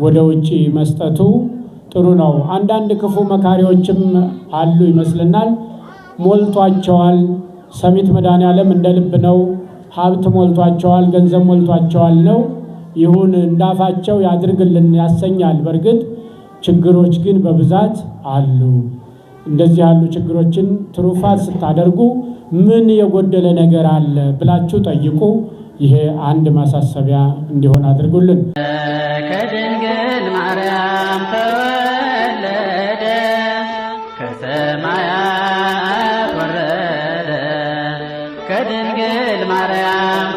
Speaker 4: ወደ ውጭ መስጠቱ ጥሩ ነው። አንዳንድ ክፉ መካሪዎችም አሉ ይመስልናል። ሞልቷቸዋል። ሰሚት መድኃኔዓለም እንደ ልብ ነው። ሀብት ሞልቷቸዋል፣ ገንዘብ ሞልቷቸዋል ነው። ይሁን እንዳፋቸው ያድርግልን ያሰኛል። በእርግጥ ችግሮች ግን በብዛት አሉ። እንደዚህ ያሉ ችግሮችን ትሩፋት ስታደርጉ ምን የጎደለ ነገር አለ ብላችሁ ጠይቁ። ይሄ አንድ ማሳሰቢያ እንዲሆን አድርጉልን።
Speaker 5: ከድንግል ማርያም ተወለደ፣ ከሰማያት ወረደ። ከድንግል ማርያም